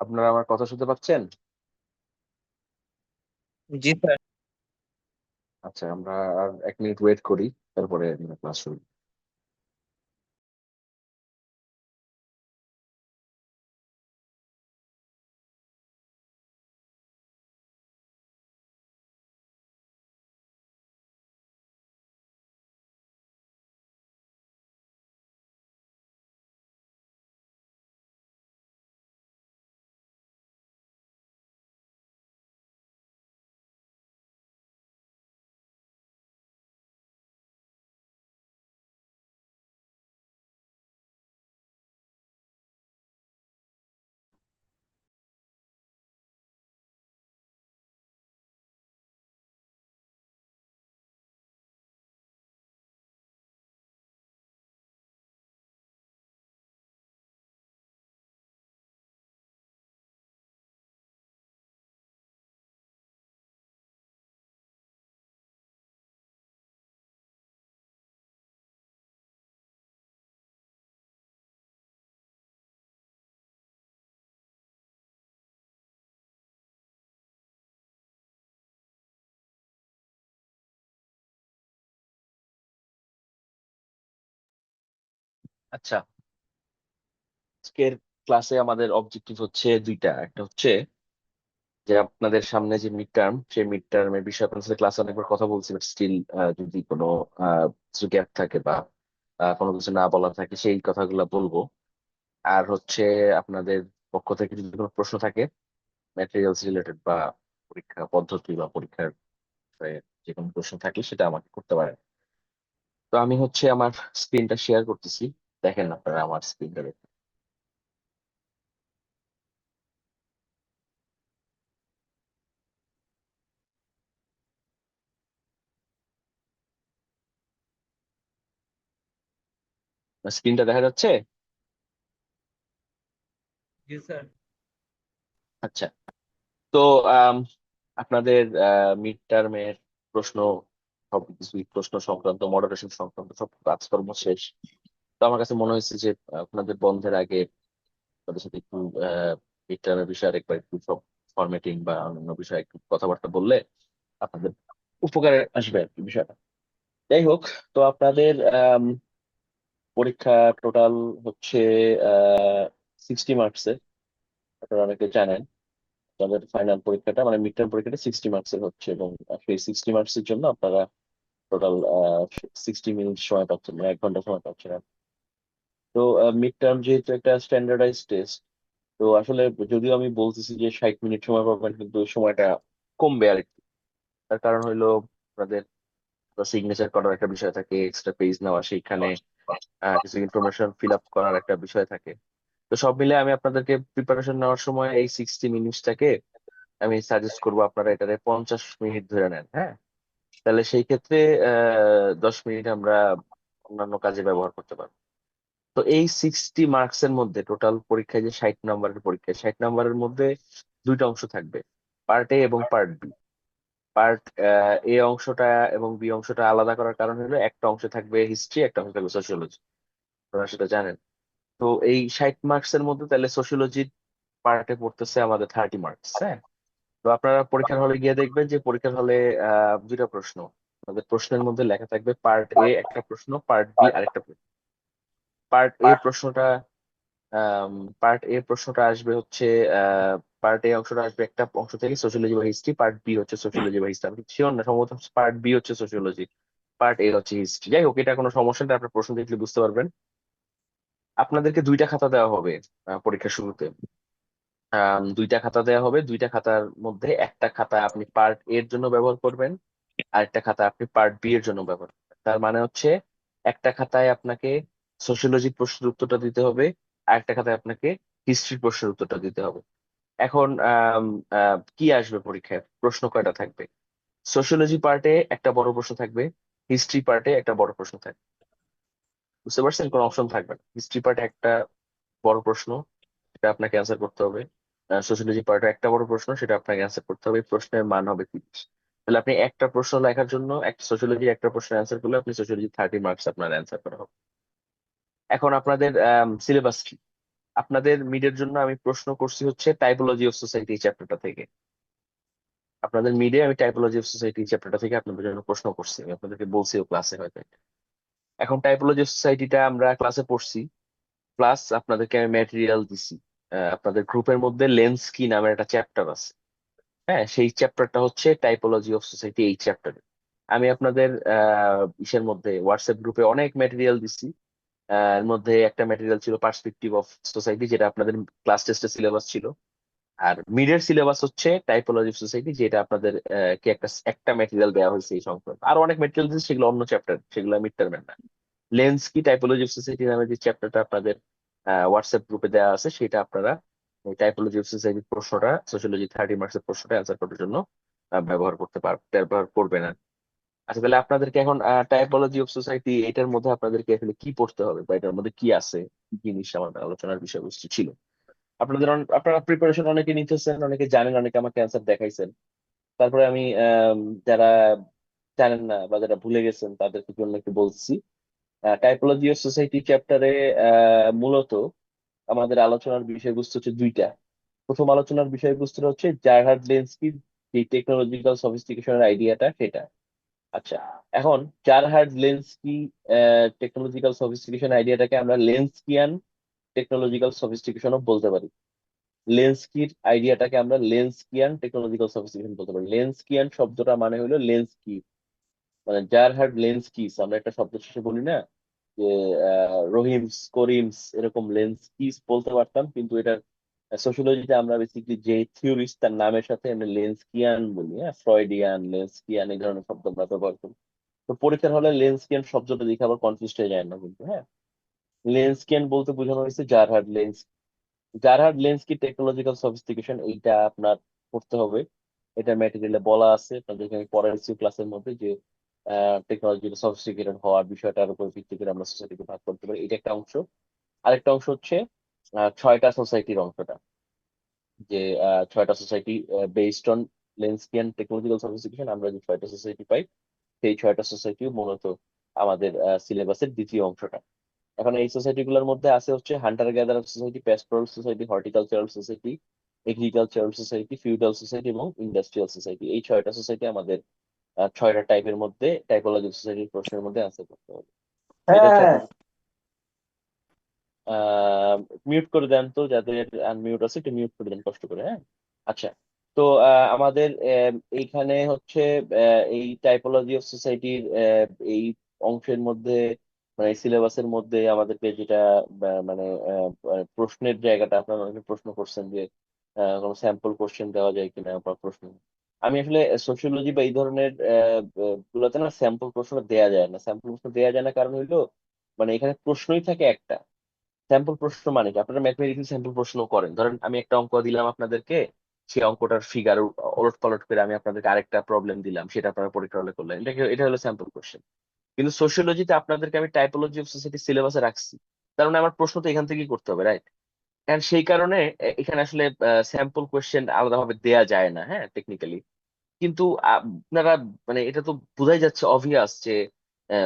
আপনারা আমার কথা শুনতে পাচ্ছেন? জি স্যার। আচ্ছা, আমরা আর 1 মিনিট ওয়েট করি, তারপরে ক্লাস শুরু। আচ্ছা, আজকের ক্লাসে আমাদের অবজেক্টিভ হচ্ছে দুইটা। একটা হচ্ছে যে আপনাদের সামনে যে মিড টার্ম, সেই মিড টার্মের বিষয়ে আপনাদের সাথে ক্লাসে অনেকবার কথা বলছি, বাট স্টিল যদি কোনো কিছু গ্যাপ থাকে বা কোনো কিছু না বলা থাকে, সেই কথাগুলো বলবো। আর হচ্ছে আপনাদের পক্ষ থেকে যদি কোনো প্রশ্ন থাকে ম্যাটেরিয়ালস রিলেটেড বা পরীক্ষা পদ্ধতি বা পরীক্ষার বিষয়ে যে কোনো প্রশ্ন থাকলে সেটা আমাকে করতে পারেন। তো আমি হচ্ছে আমার স্ক্রিনটা শেয়ার করতেছি, দেখেন আপনারা আমার স্ক্রিনটা দেখেন। স্ক্রিনটা দেখা যাচ্ছে? জি স্যার। আচ্ছা। তো আম, আপনাদের মিড টার্মের প্রশ্ন, সব কিছু প্রশ্ন সংক্রান্ত, মডারেশন সংক্রান্ত সব কাজকর্ম শেষ। তো আমার কাছে মনে হয়েছে যে আপনাদের বন্ধের আগে তাদের সাথে একটু মিড টার্মের বিষয়ে আরেকবার একটু সব ফরম্যাটিং বা অন্যান্য বিষয়ে একটু কথাবার্তা বললে আপনাদের উপকারে আসবে আর কি বিষয়টা। যাই হোক, তো আপনাদের পরীক্ষা টোটাল হচ্ছে 60 মার্কসের। আপনারা অনেকে জানেন তাদের ফাইনাল পরীক্ষাটা মানে মিড টার্ম পরীক্ষাটা 60 মার্কসের হচ্ছে, এবং সেই 60 মার্কসের জন্য আপনারা টোটাল 60 মিনিট সময় পাচ্ছেন, মানে 1 ঘন্টা সময় পাচ্ছেন। তো মিড টার্ম যেহেতু একটা স্ট্যান্ডার্ডাইজ টেস্ট, তো আসলে যদিও আমি বলতেছি যে 60 মিনিট সময় পাবেন, কিন্তু ওই সময়টা কমবে আর একটু। তার কারণ হইলো আপনাদের সিগনেচার করার একটা বিষয় থাকে, এক্সট্রা পেজ নেওয়া, সেইখানে কিছু ইনফরমেশন ফিল আপ করার একটা বিষয় থাকে। তো সব মিলে আমি আপনাদেরকে প্রিপারেশন নেওয়ার সময় এই 60 মিনিটটাকে আমি সাজেস্ট করবো আপনারা এটারে 50 মিনিট ধরে নেন, হ্যাঁ। তাহলে সেই ক্ষেত্রে 10 মিনিট আমরা অন্যান্য কাজে ব্যবহার করতে পারবো। তো এই 60 মার্কসের মধ্যে টোটাল পরীক্ষায় যে 60 নম্বরের পরীক্ষা, 60 নম্বরের মধ্যে দুইটা অংশ থাকবে, পার্ট এ এবং পার্ট বি। পার্ট এ অংশটা এবং বি অংশটা আলাদা করার কারণ হলো একটা অংশে থাকবে হিস্ট্রি, একটা অংশে থাকবে সোশিয়োলজি। আপনারা সেটা জানেন। তো এই 60 মার্কসের মধ্যে তাহলে সোশিয়োলজির পার্টে পড়তেছে আমাদের 30 মার্কস, হ্যাঁ। তো আপনারা পরীক্ষার হলে গিয়ে দেখবেন যে পরীক্ষার হলে দুইটা প্রশ্ন, আমাদের প্রশ্নের মধ্যে লেখা থাকবে পার্ট এ একটা প্রশ্ন, পার্ট বি আরেকটা প্রশ্ন। পার্ট এ প্রশ্নটা পার্ট এ প্রশ্নটা আসবে হচ্ছে পার্ট এ অংশটা আসবে একটা অংশ থেকে সোশিয়োলজি বা হিস্ট্রি, পার্ট বি হচ্ছে সোশিয়োলজি বা হিস্ট্রি। আমি শিওর না, সম্ভবত পার্ট বি হচ্ছে সোশিয়োলজি, পার্ট এ হচ্ছে হিস্ট্রি। যাই হোক, এটা কোনো সমস্যা নেই, আপনার প্রশ্ন দেখলে বুঝতে পারবেন। আপনাদেরকে দুইটা খাতা দেওয়া হবে পরীক্ষার শুরুতে। দুইটা খাতা দেওয়া হবে, দুইটা খাতার মধ্যে একটা খাতা আপনি পার্ট এর জন্য ব্যবহার করবেন, আর একটা খাতা আপনি পার্ট বি এর জন্য ব্যবহার করবেন। তার মানে হচ্ছে একটা খাতায় আপনাকে সোশিয়োলজির প্রশ্নের উত্তরটা দিতে হবে, আর একটা খাতায় আপনাকে হিস্ট্রির প্রশ্নের উত্তরটা দিতে হবে। এখন কি আসবে পরীক্ষায়, প্রশ্ন কয়টা থাকবে? সোশিয়োলজি পার্টে একটা বড় প্রশ্ন থাকবে, হিস্ট্রি পার্টে একটা বড় প্রশ্ন থাকবে। বুঝতে পারছেন? কোনো অপশন থাকবে না। হিস্ট্রি পার্টে একটা বড় প্রশ্ন, সেটা আপনাকে অ্যান্সার করতে হবে। সোশিয়োলজি পার্টে একটা বড় প্রশ্ন, সেটা আপনাকে অ্যান্সার করতে হবে। এই প্রশ্নের মান হবে 30। তাহলে আপনি একটা প্রশ্ন লেখার জন্য, একটা সোশিয়োলজি একটা প্রশ্ন অ্যান্সার করলে আপনি সোশিয়োলজি 30 মার্কস আপনার অ্যান্সার করা হবে। এখন আপনাদের সিলেবাস কি? আপনাদের মিডের জন্য আমি প্রশ্ন করছি হচ্ছে টাইপোলজি অফ সোসাইটি চ্যাপ্টারটা থেকে। আপনাদের মিডে আমি টাইপোলজি অফ সোসাইটি চ্যাপ্টারটা থেকে আপনাদের জন্য প্রশ্ন করছি, আমি আপনাদেরকে বলছিও ক্লাসে হয়তো এটা। এখন টাইপোলজি অফ সোসাইটিটা আমরা ক্লাসে পড়ছি, প্লাস আপনাদেরকে আমি ম্যাটেরিয়াল দিছি। আপনাদের গ্রুপের মধ্যে লেন্স কি নামের একটা চ্যাপ্টার আছে, হ্যাঁ সেই চ্যাপ্টারটা হচ্ছে টাইপোলজি অফ সোসাইটি। এই চ্যাপ্টারে আমি আপনাদের ইসের মধ্যে হোয়াটসঅ্যাপ গ্রুপে অনেক ম্যাটেরিয়াল দিছি। এর মধ্যে একটা ম্যাটেরিয়াল ছিল পার্সপেক্টিভ অফ সোসাইটি, যেটা আপনাদের ক্লাস টেস্টের সিলেবাস ছিল। আর মিডের সিলেবাস হচ্ছে টাইপোলজি অফ সোসাইটি, যেটা আপনাদের কি একটা একটা ম্যাটেরিয়াল দেওয়া হয়েছে এই সংক্রান্ত। আরো অনেক ম্যাটেরিয়াল দিয়েছে, সেগুলো অন্য চ্যাপ্টার, সেগুলো মিড টার্মের না। লেন্স কি টাইপোলজি অফ সোসাইটি নামে যে চ্যাপ্টারটা আপনাদের হোয়াটসঅ্যাপ গ্রুপে দেওয়া আছে, সেটা আপনারা টাইপোলজি অফ সোসাইটির প্রশ্নটা, সোশিয়োলজি 30 মার্কসের প্রশ্নটা অ্যান্সার করার জন্য ব্যবহার করবে না। আচ্ছা, তাহলে আপনাদেরকে এখন টাইপোলজি অফ সোসাইটি এটার মধ্যে আপনাদেরকে আসলে কি পড়তে হবে, বা এটার মধ্যে কি আছে, কি জিনিস আমাদের আলোচনার বিষয়বস্তু ছিল। আপনারা প্রিপারেশন অনেকে নিতেছেন, অনেকে জানেন, অনেকে আমাকে অ্যান্সার দেখাইছেন। তারপরে আমি যারা জানেন না বা যারা ভুলে গেছেন তাদের জন্য একটু বলছি। টাইপোলজি অফ সোসাইটি চ্যাপ্টারে মূলত আমাদের আলোচনার বিষয়বস্তু হচ্ছে দুইটা। প্রথম আলোচনার বিষয়বস্তুটা হচ্ছে জারহার্ড লেন্সকির যে টেকনোলজিক্যাল সফিস্টিকেশনের আইডিয়াটা, সেটা। আচ্ছা, এখন জারহার্ড লেন্সকি টেকনোলজিক্যাল সফিস্টিকেশন আইডিয়াটাকে আমরা লেন্সকিয়ান টেকনোলজিক্যাল সফিস্টিকেশনও বলতে পারি। লেন্সকির আইডিয়াটাকে আমরা লেন্সকিয়ান টেকনোলজিক্যাল সফিস্টিকেশন বলতে পারি। লেন্সকিয়ান শব্দটা মানে হলো লেন্স কি, মানে জারহার্ড লেন্স কিস, আমরা একটা শব্দ শেষে বলি না যে রহিমস করিমস, এরকম লেন্স কিস বলতে পারতাম, কিন্তু এটা সোশিওলজিতে আমরা বেসিক্যালি যে থিওরিস্ট তার নামের সাথে আমরা লেন্সকিয়ান বলি, হ্যাঁ, ফ্রয়েডিয়ান, লেন্সকিয়ান, এই ধরনের শব্দ আমরা ব্যবহার করি। তো পরীক্ষার হলে লেন্সকিয়ান শব্দটা দেখে আবার কনফিউজ হয়ে যায় না কিন্তু, হ্যাঁ। লেন্সকিয়ান বলতে বোঝানো হয়েছে জারহার্ড লেন্স। জারহার্ড লেন্স কি টেকনোলজিক্যাল সফিস্টিকেশন, এইটা আপনার পড়তে হবে। এটা ম্যাটেরিয়ালে বলা আছে, আপনাদেরকে আমি পড়াইছি ক্লাসের মধ্যে, যে টেকনোলজি সফিস্টিকেটেড হওয়ার বিষয়টার উপর ভিত্তি করে আমরা সোসাইটিকে ভাগ করতে পারি, এটা একটা অংশ। আরেকটা অংশ হচ্ছে 6টা সোসাইটির অংশটা, যে 6টা society based on Lenskian technological sophistication, আমরা যে 6টা সোসাইটি পাই, সেই 6টা সোসাইটিও মূলত আমাদের সিলেবাসের দ্বিতীয় অংশটা। এখন এই সোসাইটি গুলোর মধ্যে আছে হচ্ছে Hunter gatherer society, pastoral society, horticultural society, agricultural society, feudal society এবং ইন্ডাস্ট্রিয়াল সোসাইটি। এই 6টা সোসাইটি আমাদের 6টা টাইপের মধ্যে টাইপোলজি সোসাইটির প্রশ্নের মধ্যে আনসার করতে হবে। এটা হচ্ছে হ্যাঁ। আপনাদের। মিউট করে দেন তো, যাদের আনমিউট আছে একটু মিউট করে দেন কষ্ট করে, হ্যাঁ। আচ্ছা, তো আমাদের এইখানে হচ্ছে এই টাইপোলজি অফ সোসাইটির এই অংশের মধ্যে, মানে সিলেবাসের মধ্যে আমাদেরকে যেটা মানে প্রশ্নের জায়গাটা, আপনারা অনেকে প্রশ্ন করছেন যে কোনো স্যাম্পল কোশ্চেন দেওয়া যায় কিনা বা প্রশ্ন। আমি আসলে সোশিওলজি বা এই ধরনের গুলোতে না স্যাম্পল প্রশ্ন দেওয়া যায় না। স্যাম্পল প্রশ্ন দেওয়া যায় না কারণ হইলো, মানে এখানে প্রশ্নই থাকে একটা। স্যাম্পল প্রশ্ন মানে কি, আপনারা ম্যাথমেটিক্যাল স্যাম্পল প্রশ্ন করেন, ধরেন আমি একটা অঙ্ক দিলাম আপনাদেরকে, সেই অঙ্কটার ফিগার ওলট পালট করে আমি আপনাদেরকে আরেকটা প্রবলেম দিলাম, সেটা আপনারা পরীক্ষা হলে করলেন, এটা হলো স্যাম্পল কোশ্চেন। কিন্তু সোশিওলজিতে আপনাদেরকে আমি টাইপোলজি অফ সোসাইটি সিলেবাসে রাখছি, তার মানে আমার প্রশ্ন তো এখান থেকেই করতে হবে, রাইট? এন্ড সেই কারণে এখানে আসলে স্যাম্পল কোশ্চেন আলাদাভাবে দেয়া যায় না, হ্যাঁ, টেকনিক্যালি। কিন্তু আপনারা, মানে এটা তো বোঝাই যাচ্ছে, অবভিয়াস যে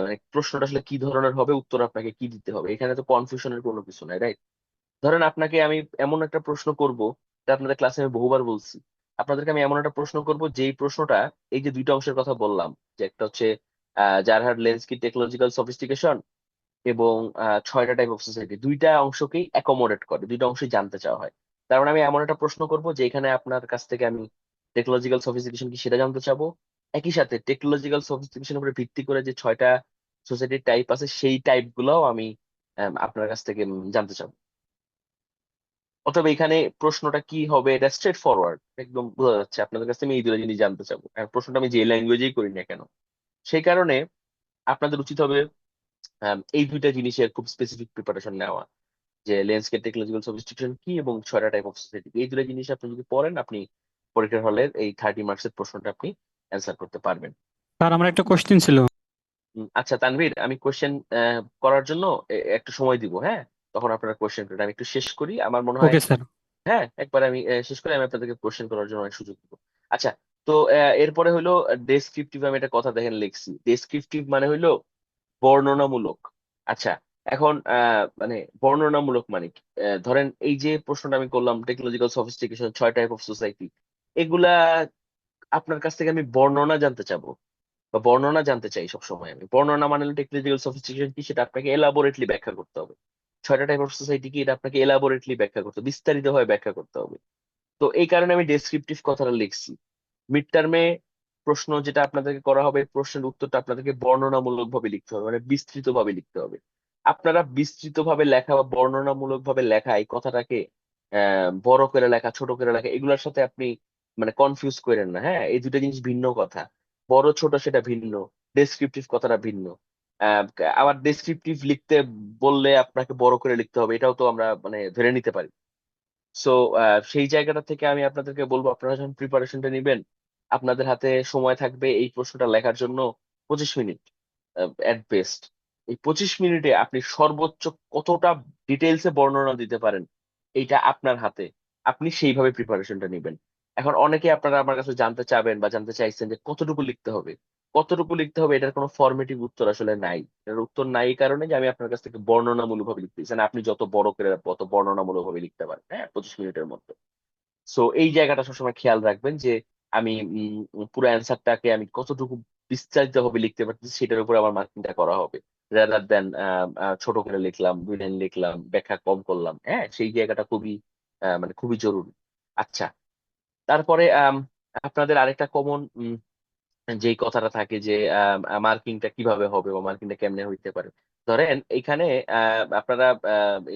মানে প্রশ্নটা আসলে কি ধরনের হবে, উত্তর আপনাকে কি দিতে হবে, এখানে তো কনফিউশনের কোনো কিছু নাই, রাইট? ধরেন আপনাকে আমি এমন একটা প্রশ্ন করব, এটা আপনাদের ক্লাসে আমি বহুবার বলছি। আপনাদেরকে আমি এমন একটা প্রশ্ন করব, যেই প্রশ্নটা এই যে দুইটা অংশের কথা বললাম, যে একটা হচ্ছে জারহার্ড লেন্সকি টেকনোলজিক্যাল সফিস্টিকেশন এবং 6টা টাইপ অফ সোসাইটি, দুইটা অংশকেই অ্যাকোমোডেট করে, দুইটা অংশই জানতে চাওয়া হয়। তার মানে আমি এমন একটা প্রশ্ন করব যে এখানে আপনার কাছ থেকে আমি টেকনোলজিক্যাল সফিস্টিকেশন কি সেটা জানতে চাবো, একই সাথে টেকনোলজিক্যাল সফিস্টিকেশন উপরে ভিত্তি করে যে 6টা সোসাইটির টাইপ আছে, সেই টাইপ গুলোও আমি আপনার কাছ থেকে জানতে চাবো। অতএব এখানে প্রশ্নটা কি হবে, এটা স্ট্রেট ফরওয়ার্ড, একদম বোঝা যাচ্ছে আপনাদের কাছে আমি এই দুটো জিনিস জানতে চাবো। আর প্রশ্নটা আমি যে ল্যাঙ্গুয়েজেই করি না কেন, সেই কারণে আপনাদের উচিত হবে এই দুইটা জিনিসের খুব স্পেসিফিক প্রিপারেশন নেওয়া, যে ল্যান্ডস্কেপ টেকনোলজিক্যাল সফিস্টিকেশন কি এবং 6টা টাইপ অফ সোসাইটি। এই দুটো জিনিস আপনি যদি পড়েন, আপনি পরীক্ষার হলে এই 30 মার্কসের প্রশ্নটা আপনি অ্যান্সার করতে পারবেন। স্যার আমার একটা কোশ্চেন ছিল। আচ্ছা তানভীর, আমি কোশ্চেন করার জন্য একটু সময় দিব, হ্যাঁ। তখন আপনারা কোশ্চেন করবেন, আমি একটু শেষ করি, আমার মনে হয়। Okay sir. হ্যাঁ, একবার আমি শেষ করে আমি আপনাদেরকে কোশ্চেন করার জন্য অনেক সুযোগ দিব। আচ্ছা, তো এরপরে হলো ডেসক্রিপটিভ। আমি একটা কথা দেখেন লিখছি, ডেসক্রিপটিভ মানে হইলো বর্ণনামূলক। আচ্ছা, এখন মানে বর্ণনামূলক মানে কি? ধরেন এই যে প্রশ্নটা আমি করলাম, technological sophistication 6 type of society, এগুলা আপনার কাছ থেকে আমি বর্ণনা জানতে চাবো বা বর্ণনা জানতে চাই সবসময়। আমি বর্ণনা মানে টেকনোলজিক্যাল সফিস্টিকেশন কি সেটা আপনাকে এলাবোরেটলি ব্যাখ্যা করতে হবে। 6টা টাইপ অফ সোসাইটি কি এটা আপনাকে এলাবোরেটলি ব্যাখ্যা করতে হবে, বিস্তারিতভাবে ব্যাখ্যা করতে হবে। তো এই কারণে আমি ডেসক্রিপটিভ কথাটা লিখছি। মিড টার্মে প্রশ্ন যেটা আপনাদেরকে করা হবে, প্রশ্নের উত্তরটা আপনাদেরকে বর্ণনামূলক ভাবে লিখতে হবে, মানে বিস্তৃত ভাবে লিখতে হবে। আপনারা বিস্তৃত ভাবে লেখা বা বর্ণনামূলক ভাবে লেখা এই কথাটাকে বড় করে লেখা, ছোট করে লেখা, এগুলোর সাথে আপনি মানে কনফিউজ করেন না। হ্যাঁ, এই দুটো জিনিস ভিন্ন কথা। বড় ছোট সেটা ভিন্ন, ডেসক্রিপটিভ কথাটা ভিন্ন। আহ, আবার ডেসক্রিপটিভ লিখতে বললে আপনাকে বড় করে লিখতে হবে, এটাও তো আমরা মানে ধরে নিতে পারি। সো সেই জায়গাটা থেকে আমি আপনাদেরকে বলবো, আপনারা যখন প্রিপারেশনটা নিবেন, আপনাদের হাতে সময় থাকবে এই প্রশ্নটা লেখার জন্য 25 মিনিট এট বেস্ট। এই 25 মিনিটে আপনি সর্বোচ্চ কতটা ডিটেলসে বর্ণনা দিতে পারেন, এইটা আপনার হাতে। আপনি সেইভাবে প্রিপারেশনটা নিবেন। এখন অনেকে আপনারা আমার কাছে জানতে চাবেন বা জানতে চাইছেন যে কতটুকু লিখতে হবে। কতটুকু লিখতে হবে এটার কোনো ফর্মেটিভ উত্তর আসলে নাই। এটার উত্তর নাই এই কারণে যে আমি আপনার কাছ থেকে বর্ণনামূলক ভাবে লিখতে চান, আপনি যত বড় করে তত বর্ণনামূলক ভাবে লিখতে পারেন, হ্যাঁ, 25 মিনিটের মধ্যে। সো এই জায়গাটা সবসময় খেয়াল রাখবেন যে আমি পুরো অ্যান্সারটাকে আমি কতটুকু বিস্তারিত ভাবে লিখতে পারতেছি সেটার উপর আমার মার্কিংটা করা হবে, রাদার দেন ছোট করে লিখলাম, 2 লাইন লিখলাম, ব্যাখ্যা কম করলাম। হ্যাঁ, সেই জায়গাটা খুবই মানে খুবই জরুরি। আচ্ছা, তারপরে আপনাদের আরেকটা কমন যেই কথাটা থাকে যে মার্কিংটা কিভাবে হবে বা মার্কিংটা কেমনে হইতে পারে। ধরেন এখানে আপনারা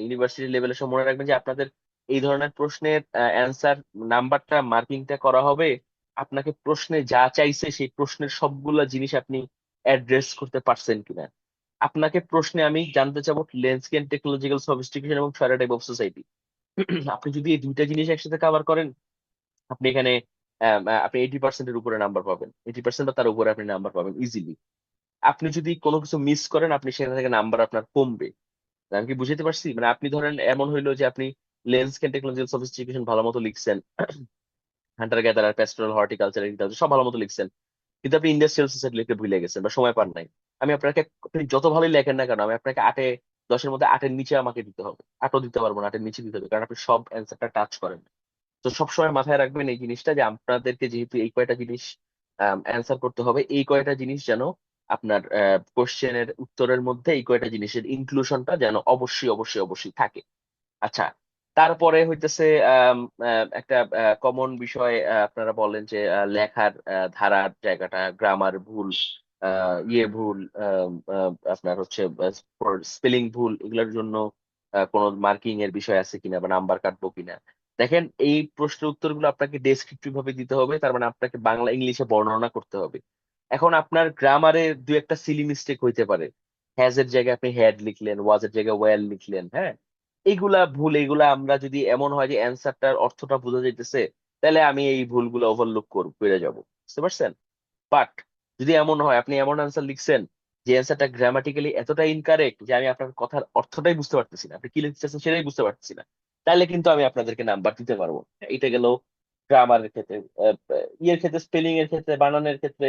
ইউনিভার্সিটি লেভেলে সব মনে রাখবেন যে আপনাদের এই ধরনের প্রশ্নের অ্যান্সার নাম্বারটা মার্কিংটা করা হবে আপনাকে প্রশ্নে যা চাইছে সেই প্রশ্নের সবগুলা জিনিস আপনি অ্যাড্রেস করতে পারছেন কিনা। আপনাকে প্রশ্নে আমি জানতে চাবো ল্যান্ডস্কেপ, টেকনোলজিক্যাল সফিস্টিকেশন এবং ছয়টা টাইপ অফ সোসাইটি। আপনি যদি এই দুইটা জিনিস একসাথে কভার করেন, আপনি এখানে আপনি 80%-এর উপরে নাম্বার পাবেন, 80% বা তার উপরে আপনি নাম্বার পাবেন ইজিলি। আপনি যদি কোনো কিছু মিস করেন, আপনি সেখান থেকে নাম্বার আপনার কমবে। আমি কি বুঝাতে পারছি? মানে আপনি ধরেন এমন হইলো যে আপনি ল্যান্ডস্কেপ, টেকনোলজিক্যাল সফিস্টিকেশন ভালো মতো লিখছেন, Hunter gatherer, pastoral, horticulture, agriculture সব ভালো মতো লিখছেন, কিন্তু আপনি ইন্ডাস্ট্রিয়াল সোসাইটি লিখতে ভুলে গেছেন বা সময় পান নাই। আমি আপনাকে, আপনি যত ভালোই লেখেন না কেন, আমি আপনাকে 10-এর মধ্যে 8-এর নিচে আমাকে দিতে হবে। 8ও দিতে পারবো না, 8-এর নিচে দিতে হবে, কারণ আপনি সব অ্যান্সারটা টাচ করেন। তো সবসময় মাথায় রাখবেন এই জিনিসটা যে আপনাদেরকে যেহেতু এই কয়টা জিনিস অ্যান্সার করতে হবে, এই কয়টা জিনিস যেন আপনার কোশ্চেনের উত্তরের মধ্যে এই কয়টা জিনিসের ইনক্লুশনটা যেন অবশ্যই অবশ্যই অবশ্যই থাকে। আচ্ছা, তারপরে হইতেছে একটা কমন বিষয়, আপনারা বলেন যে লেখার ধারার জায়গাটা, গ্রামার ভুল, ভুল, আপনার হচ্ছে স্পেলিং ভুল, এগুলোর জন্য কোনো মার্কিং এর বিষয় আছে কিনা বা নাম্বার কাটবো কিনা। দেখেন, এই প্রশ্নের উত্তরগুলো আপনাকে ডেসক্রিপটিভ ভাবে দিতে হবে, তার মানে আপনাকে বাংলা ইংলিশে বর্ণনা করতে হবে। এখন আপনার গ্রামারে দু একটা সিলি মিস্টেক হইতে পারে। হ্যাজ এর জায়গায় আপনি হ্যাড লিখলেন, ওয়াজ এর জায়গায় ওয়েল লিখলেন। হ্যাঁ, এইগুলা ভুল, এইগুলা আমরা যদি এমন হয় যে অ্যান্সারটার অর্থটা বোঝা যাইতেছে, তাহলে আমি এই ভুলগুলো ওভারলুক করে যাব। বুঝতে পারছেন? বাট যদি এমন হয় আপনি এমন অ্যান্সার লিখছেন যে অ্যান্সারটা গ্রামাটিক্যালি এতটা ইনকারেক্ট যে আমি আপনার কথার অর্থটাই বুঝতে পারতেছি না, আপনি কি লিখতে চাচ্ছেন সেটাই বুঝতে পারতেছি না, তাহলে কিন্তু আমি আপনাদেরকে নাম্বার দিতে পারবো না। এটা গেল গ্রামারের ক্ষেত্রে। ইয়ের ক্ষেত্রে, স্পেলিং এর ক্ষেত্রে, বানানের ক্ষেত্রে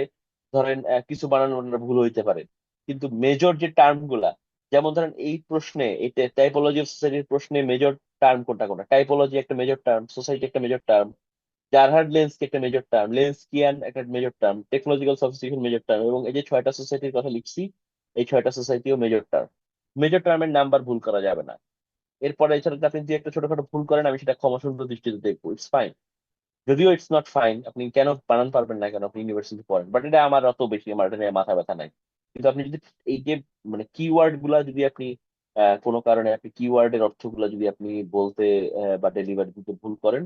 ধরেন কিছু বানান ভুল হইতে পারে, কিন্তু মেজর যে টার্ম গুলা, যেমন ধরেন এই প্রশ্নে, এই টাইপোলজি অফ সোসাইটির প্রশ্নে মেজর টার্ম কোনটা কোনটা, টাইপোলজি একটা মেজর টার্ম, সোসাইটি একটা মেজর টার্ম, জারহার্ড লেন্সকি একটা মেজর টার্ম, লেন্সকিয়ান একটা major term, technological sophistication major term, এবং এই যে 6টা সোসাইটির কথা লিখছি, এই 6টা সোসাইটিও মেজর টার্ম। মেজর টার্মের নাম্বার ভুল করা যাবে না। এরপরে এছাড়া যদি আপনি যে একটা ছোটখাটো ভুল করেন, আমি সেটা ক্ষমাসুন্দর দৃষ্টিতে দেখবো, ইটস ফাইন। যদিও ইটস নট ফাইন, আপনি কেন বানান পারবেন না কেন, আপনি ইউনিভার্সিটি পড়েন, বাট এটা আমার অত বেশি, আমার এটা নিয়ে মাথা ব্যথা নাই। কিন্তু আপনি যদি এই যে মানে কিওয়ার্ড গুলা যদি আপনি কোনো কারণে আপনি কিওয়ার্ডের অর্থগুলা যদি আপনি বলতে বা ডেলিভারি দিতে ভুল করেন,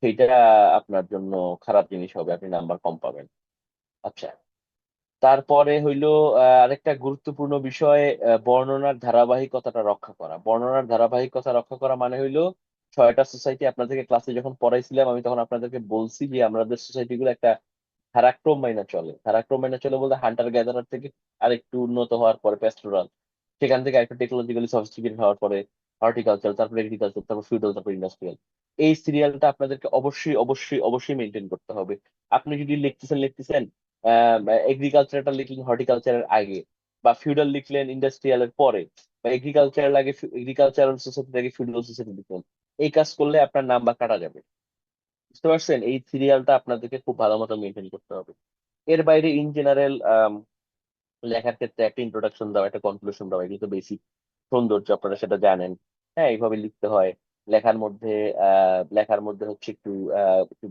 সেইটা আপনার জন্য খারাপ জিনিস হবে, আপনি নাম্বার কম পাবেন। আচ্ছা, তারপরে হইলো আরেকটা গুরুত্বপূর্ণ বিষয়, বর্ণনার ধারাবাহিকতাটা রক্ষা করা। বর্ণনার ধারাবাহিকতা রক্ষা করা মানে হইলো, 6টা সোসাইটি আপনাদেরকে ক্লাসে যখন পড়াইছিলাম, আমি তখন আপনাদেরকে বলছি যে আমাদের সোসাইটি গুলো একটা ধারাক্রম মাইনা চলে। ধারাক্রম মাইনা চলে বলতে হান্টার গ্যাদারার থেকে আরেকটু উন্নত হওয়ার পরে প্যাস্টোরাল, সেখান থেকে একটা টেকনোলজিক্যালি সফিস্টিকেটেড হওয়ার পরে হর্টিকালচার, তারপরে এগ্রিকালচার, তারপর ফিউডাল, তারপর ইন্ডাস্ট্রিয়াল। এই সিরিয়ালটা আপনাদেরকে অবশ্যই অবশ্যই অবশ্যই মেনটেন করতে হবে। আপনি যদি লিখতেছেন এগ্রিকালচারটা লিখলেন হর্টিকালচারের আগে, বা ফিউডাল লিখলেন ইন্ডাস্ট্রিয়ালের পরে, বা এগ্রিকালচারাল সোসাইটি থেকে ফিউডাল সোসাইটি লিখবেন। এই কাজ করলে আপনার নাম্বার কাটা যাবে। বুঝতে পারছেন? এই সিরিয়ালটা আপনাদেরকে খুব ভালো মতো মেনটেন করতে হবে। এর বাইরে ইন জেনারেল লেখার ক্ষেত্রে একটা ইন্ট্রোডাকশন দাও, একটা কনক্লুশন দাও, এগুলো তো বেসিক সৌন্দর্য, আপনারা সেটা জানেন। হ্যাঁ, এইভাবে লিখতে হয়। লেখার মধ্যে হচ্ছে একটু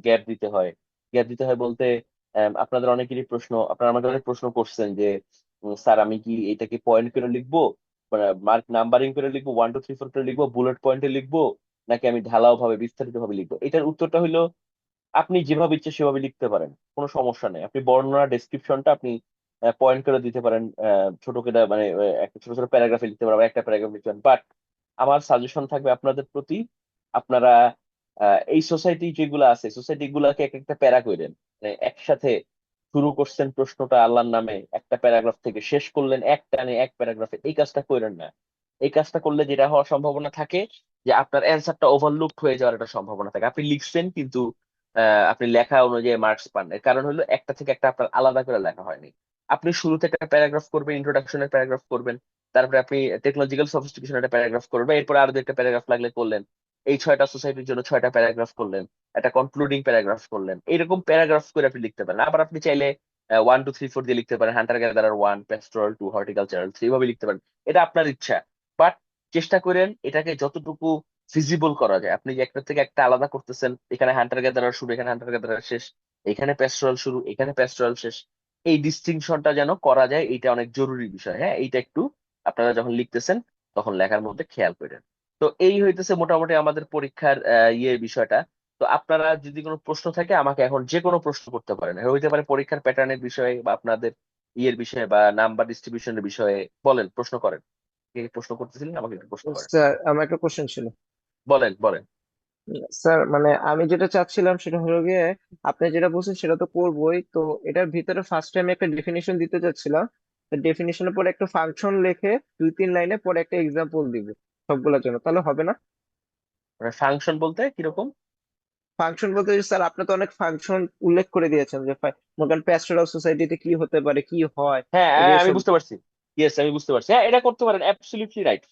গ্যাপ দিতে হয়। গ্যাপ দিতে হয় বলতে আপনাদের অনেকেরই প্রশ্ন, আপনারা আমাদের অনেক প্রশ্ন করছেন যে স্যার আমি কি এটাকে পয়েন্ট করে লিখবো, মার্ক নাম্বারিং করে লিখবো, 1 2 3 4 করে লিখবো, বুলেট পয়েন্টে লিখবো, নাকি আমি ঢালাও ভাবে বিস্তারিত ভাবে লিখবো? এটার উত্তরটা হলো আপনি যেভাবে ইচ্ছে সেভাবে লিখতে পারেন, কোনো সমস্যা নেই। আপনি বর্ণনা ডেসক্রিপশনটা আপনি পয়েন্ট করে দিতে পারেন, ছোট করে মানে একটা ছোট ছোট প্যারাগ্রাফে লিখতে পারেন, একটা প্যারাগ্রাফ লিখতে পারেন। বাট আমার সাজেশন থাকবে আপনাদের প্রতি, আপনারা এই সোসাইটি যেগুলো আছে সোসাইটি গুলাকে এক একটা প্যারা করেন, মানে একসাথে শুরু করছেন প্রশ্নটা আল্লাহর নামে একটা প্যারাগ্রাফ থেকে শেষ করলেন এক টানে এক প্যারাগ্রাফে, এই কাজটা করেন না। এই কাজটা করলে যেটা হওয়ার সম্ভাবনা থাকে যে আপনার অ্যান্সারটা ওভারলুকড হয়ে যাওয়ার একটা সম্ভাবনা থাকে। আপনি লিখছেন কিন্তু আপনি লেখা অনুযায়ী মার্কস পান না। এর কারণ হলো একটা থেকে একটা আপনার আলাদা করে লেখা হয়নি। আপনি শুরুতে একটা প্যারাগ্রাফ করবেন, ইন্ট্রোডাকশনের প্যারাগ্রাফ করবেন, তারপরে আপনি টেকনোলজিক্যাল সফিস্টিকেশন একটা প্যারাগ্রাফ করবেন, এরপর আরো একটা প্যারাগ্রাফ লাগলে করলেন, এই 6টা সোসাইটির জন্য 6টা প্যারাগ্রাফ করলেন, একটা কনক্লুডিং প্যারাগ্রাফ করলেন। এইরকম প্যারাগ্রাফ করে আপনি লিখতে পারেন। আবার আপনি চাইলে 1 2 3 4 দিয়ে লিখতে পারেন, হান্টার গ্যাদারার 1, প্যাস্টোরাল 2, হর্টিকালচারাল 3, এইভাবে লিখতে পারেন। এটা আপনার ইচ্ছা। বাট চেষ্টা করেন এটাকে যতটুকু ফিজিবল করা যায়। আপনি যে একটা থেকে একটা আলাদা করতেছেন, এখানে হান্টার গ্যাদারার শুরু, এখানে হান্টার গ্যাদারার শেষ, এখানে প্যাস্টোরাল শুরু, এখানে প্যাস্টোরাল শেষ, এই ডিস্টিংশনটা যেন করা যায়, এটা অনেক জরুরি বিষয়। হ্যাঁ, এইটা একটু আপনারা যখন লিখতেছেন তখন লেখার মধ্যে খেয়াল করেন। তো এই হইতেছে মোটামুটি আমাদের পরীক্ষার বিষয়টা। তো আপনারা যদি কোনো প্রশ্ন থাকে আমাকে এখন যে কোনো প্রশ্ন করতে পারেন, হইতে পারে পরীক্ষার প্যাটার্নের বিষয়ে বা আপনাদের বিষয়ে বা নাম্বার ডিস্ট্রিবিউশনের বিষয়ে। বলেন, প্রশ্ন করেন। কে প্রশ্ন করতেছিলেন, আমাকে একটু প্রশ্ন করেন। স্যার আমার একটা কোশ্চেন ছিল। বলেন বলেন। স্যার মানে আমি যেটা চাচ্ছিলাম সেটা হলো গিয়ে, আপনি যেটা বলছেন সেটা তো করবোই, তো এটার ভিতরে ফার্স্ট টাইম একটা ডেফিনিশন দিতে চাচ্ছিলাম। ডেফিনিশনের পরে একটা ফাংশন লিখে 2 3 লাইনে পরে একটা এক্সাম্পল দিব সবগুলোর জন্য, তাহলে হবে না? মানে ফাংশন বলতে কিরকম? ফাংশন বলতে যে স্যার আপনি তো অনেক ফাংশন উল্লেখ করে দিয়েছেন, যে মনে করেন প্যাস্টোরাল সোসাইটিতে কি হতে পারে, কি হয়, হ্যাঁ, এই যে আমি সব। বুঝতে পারছি। ইয়েস, আমি বুঝতে পারছি। হ্যাঁ, এটা করতে পারেন, অ্যাবসলিউটলি রাইট।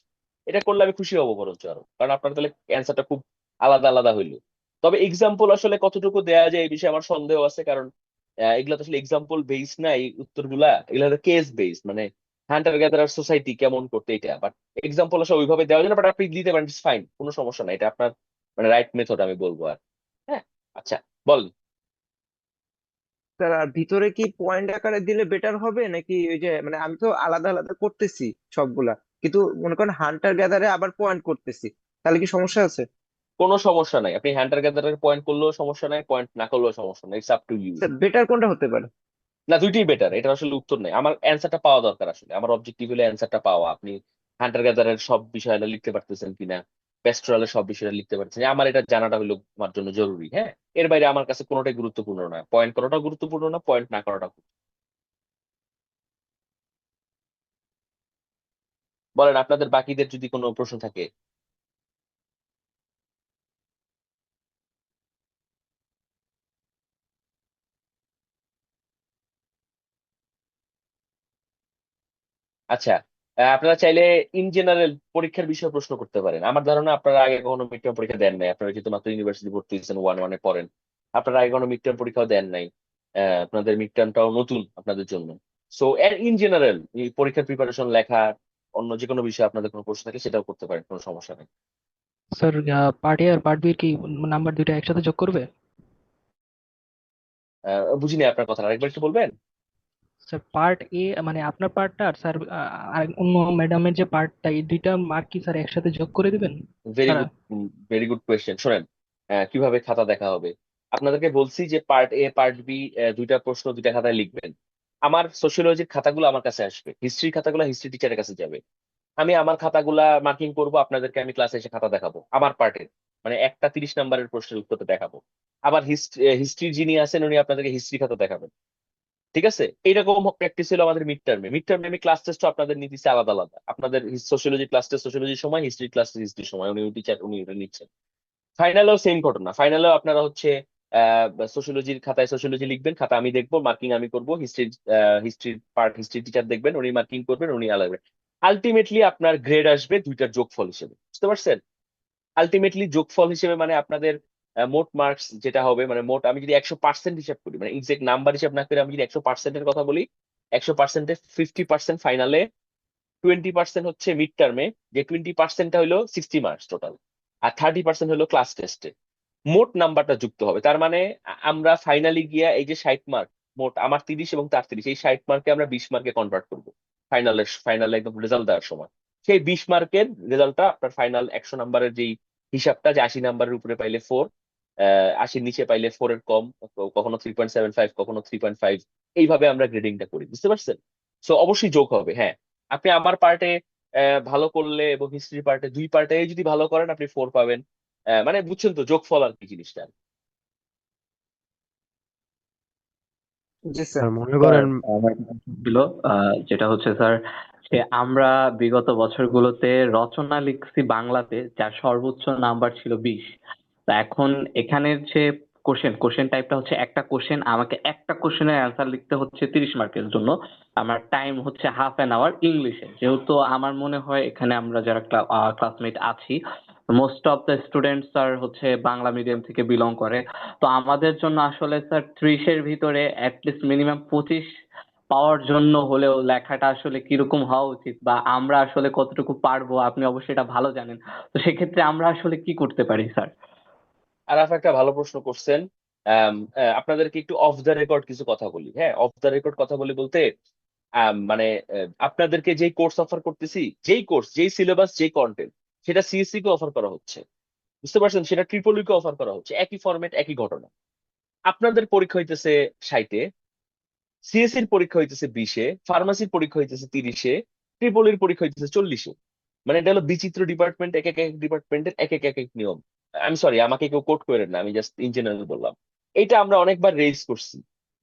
এটা করলে আমি খুশি হবো বরঞ্চ আরো, কারণ আপনার তাহলে অ্যান্সারটা খুব আলাদা আলাদা হইলো। তবে এক্সাম্পল আসলে কতটুকু দেয়া যায় এই বিষয়ে আমার সন্দেহ আছে, কারণ এগুলা তো আসলে এক্সাম্পল বেস না, এই উত্তরগুলা এগুলা কেস বেস, মানে হান্টার গ্যাদারার সোসাইটি কেমন করতে এটা। বাট এক্সাম্পল আসলে ওইভাবে দেওয়া যায় না, বাট আপনি দিতে পারেন, ফাইন, কোনো সমস্যা নাই। এটা আপনার মানে রাইট মেথড আমি বলবো। আর হ্যাঁ, আচ্ছা, বল। স্যার আর ভিতরে কি পয়েন্ট আকারে দিলে বেটার হবে, নাকি ওই যে মানে আমি তো আলাদা আলাদা করতেছি সবগুলা, কিন্তু মনে করেন হান্টার গ্যাদারে আবার পয়েন্ট করতেছি, তাহলে কি সমস্যা আছে? কোনো সমস্যা নাই, আপনি হান্টার গ্যাদারের পয়েন্ট করলেও সমস্যা নাই, পয়েন্ট না করলেও সমস্যা নাই, it's up to you. Sir better কোনটা হতে পারে? না, দুইটাই বেটার, এটা আসলে উত্তর নেই। আমার অ্যান্সারটা পাওয়া দরকার, আসলে আমার অবজেক্টিভ হলো অ্যান্সারটা পাওয়া। আপনি হান্টার গ্যাদারের সব বিষয়টা লিখতে পারতেছেন কিনা, পেস্টোরালের সব বিষয়টা লিখতে পারতেছেন, আমার এটা জানাটা হলো আমার জন্য জরুরি। হ্যাঁ, এর বাইরে আমার কাছে কোনোটাই গুরুত্বপূর্ণ না, পয়েন্ট করাটা গুরুত্বপূর্ণ না, পয়েন্ট না করাটা। বলেন, আপনাদের বাকিদের যদি কোনো প্রশ্ন থাকে। আচ্ছা, আপনারা চাইলে ইন জেনারেল পরীক্ষার বিষয়ে প্রশ্ন করতে পারেন। আমার ধারণা আপনারা আগে কখনো মিড টার্ম পরীক্ষা দেন নাই, আপনারা যেহেতু মাত্র ইউনিভার্সিটি ভর্তি হয়েছেন, 1 1-এ পড়েন, আপনারা আগে কোনো মিড টার্ম পরীক্ষাও দেন নাই। আপনাদের মিড টার্মটাও নতুন আপনাদের জন্য। সো ইন জেনারেল এই পরীক্ষার প্রিপারেশন, লেখা, অন্য যে কোনো বিষয়ে আপনাদের কোনো প্রশ্ন থাকে সেটাও করতে পারেন, কোনো সমস্যা নেই। স্যার, পার্ট এ আর পার্ট বি কি নাম্বার দুইটা একসাথে যোগ করবে? বুঝিনি আপনার কথা, আরেকবার একটু বলবেন? স্যার, পার্ট এ মানে আপনার পার্টটা আর স্যার আর অন্য ম্যাডামের যে পার্টটা, এই দুইটা মার্ক কি স্যার একসাথে যোগ করে দিবেন? Very sir, good, very good question. শোনেন, কিভাবে খাতা দেখা হবে। আপনাদেরকে বলছি যে পার্ট এ পার্ট বি, দুইটা প্রশ্ন দুইটা খাতায় লিখবেন। আমার সোশিওলজির খাতাগুলো আমার কাছে আসবে, হিস্ট্রির খাতাগুলো হিস্ট্রি টিচারের কাছে যাবে। আমি আমার খাতাগুলা মার্কিং করব, আপনাদেরকে আমি ক্লাসে এসে খাতা দেখাবো আমার পার্টের, মানে একটা 30 নম্বরের প্রশ্নের উত্তরটা দেখাবো। আবার হিস্ট্রির যিনি আছেন উনি আপনাদেরকে হিস্ট্রি খাতা দেখাবেন। ঠিক আছে, এইরকম প্র্যাকটিস হলো আমাদের মিড টার্মে আমি ক্লাস টেস্ট আপনাদের নিতেছি আলাদা আলাদা। আপনাদের সোশিওলজি ক্লাস টেস্ট সোশিওলজির সময়, হিস্ট্রি ক্লাস হিস্ট্রির সময়, উনি টিচার উনি এটা নিচ্ছেন। ফাইনালেও সেম ঘটনা, ফাইনালেও আপনারা হচ্ছে সোশিওলজির খাতায় সোশিওলজি লিখবেন, খাতা আমি দেখবো, মার্কিং আমি করবো। হিস্ট্রির পার্ট হিস্ট্রি টিচার দেখবেন, উনি মার্কিং করবেন, উনি আলাদা। আলটিমেটলি আপনার গ্রেড আসবে দুইটার যোগফল হিসেবে, বুঝতে পারছেন? আলটিমেটলি যোগফল হিসেবে মানে আপনাদের মোট মার্কস যেটা হবে, মানে মোট আমি যদি 100% হিসাব করি, মানে এক্সাক্ট নাম্বার হিসাব না করে আমি যদি 100%-এর কথা বলি, 100%-এ 50% ফাইনালে, 20% হচ্ছে মিড টার্মে, যে 20%টা হলো 60 মার্কস টোটাল, আর 30% হলো ক্লাস টেস্টে। মোট নাম্বারটা যুক্ত হবে, তার মানে আমরা ফাইনালি গিয়া এই যে 60 মার্ক, মোট আমার 30 এবং তার 30, এই 60 মার্কে আমরা 20 মার্কে কনভার্ট করবো ফাইনালে একদম রেজাল্ট দেওয়ার সময়। সেই 20 মার্কের রেজাল্টটা আপনার ফাইনাল 100 নাম্বারের যেই হিসাবটা, যে 80 নাম্বারের উপরে পাইলে 4, 80-র নিচে পাইলে 4-এর কম, তো কখনো 3.75, কখনো 3.5, এইভাবে আমরা গ্রেডিংটা করি, বুঝতে পারছেন? সো অবশ্যই যোগ হবে, হ্যাঁ। আপনি আমার পার্টে ভালো করলে এবং হিস্ট্রি পার্টে, দুই পার্টে যদি ভালো করেন আপনি 4 পাবেন। মানে বুঝছেন তো যোগফল আর কি জিনিসটা। জি স্যার। আর মনে স্যার করেন আমার একটা প্রশ্ন ছিল, যেটা হচ্ছে স্যার, যে আমরা বিগত বছরগুলোতে রচনা লিখছি বাংলাতে, যার সর্বোচ্চ নাম্বার ছিল 20। তা এখন এখানের যে কোশ্চেন টাইপটা হচ্ছে, একটা কোশ্চেন আমাকে একটা কোশ্চেনের অ্যান্সার লিখতে হচ্ছে 30 মার্কের জন্য। আমার টাইম হচ্ছে হাফ অ্যান আওয়ার ইংলিশে। যেহেতু আমার মনে হয় এখানে আমরা যারা ক্লাসমেট আছি, most of the students are হচ্ছে বাংলা মিডিয়াম থেকে বিলং করে। তো আমাদের জন্য আসলে স্যার 30-এর ভিতরে অ্যাটলিস্ট মিনিমাম 25 পাওয়ার জন্য হলেও লেখাটা আসলে কিরকম হওয়া উচিত, বা আমরা আসলে কতটুকু পারবো, আপনি অবশ্যই এটা ভালো জানেন। তো সেক্ষেত্রে আমরা আসলে কি করতে পারি স্যার? আরাফ একটা ভালো প্রশ্ন করছেন। আপনাদেরকে একটু অফ দ্য রেকর্ড কিছু কথা বলি, হ্যাঁ। অফ দ্য রেকর্ড কথা বলি বলতে মানে আপনাদেরকে যেই কোর্স অফার করতেছি, যেই কোর্স, যেই সিলেবাস, যেই কন্টেন্ট, সেটা সিএসসি কে অফার করা হচ্ছে, বুঝতে পারছেন? সেটা ট্রিপল কে অফার করা হচ্ছে, একই ফরম্যাট, একই ঘটনা। আপনাদের পরীক্ষা হইতেছে 60-এ, সিএসসির পরীক্ষা হইতেছে 20-এ, ফার্মাসির পরীক্ষা হইতেছে 30-এ, ট্রিপল এর পরীক্ষা হইতেছে 40-এ। মানে এটা হলো বিচিত্র ডিপার্টমেন্ট, এক এক এক ডিপার্টমেন্টের এক এক এক এক নিয়ম। আমি সরি, আমাকে কেউ কোট করেন না, আমি জাস্ট ইন জেনারেল বললাম। এটা আমরা অনেকবার রেজ করছি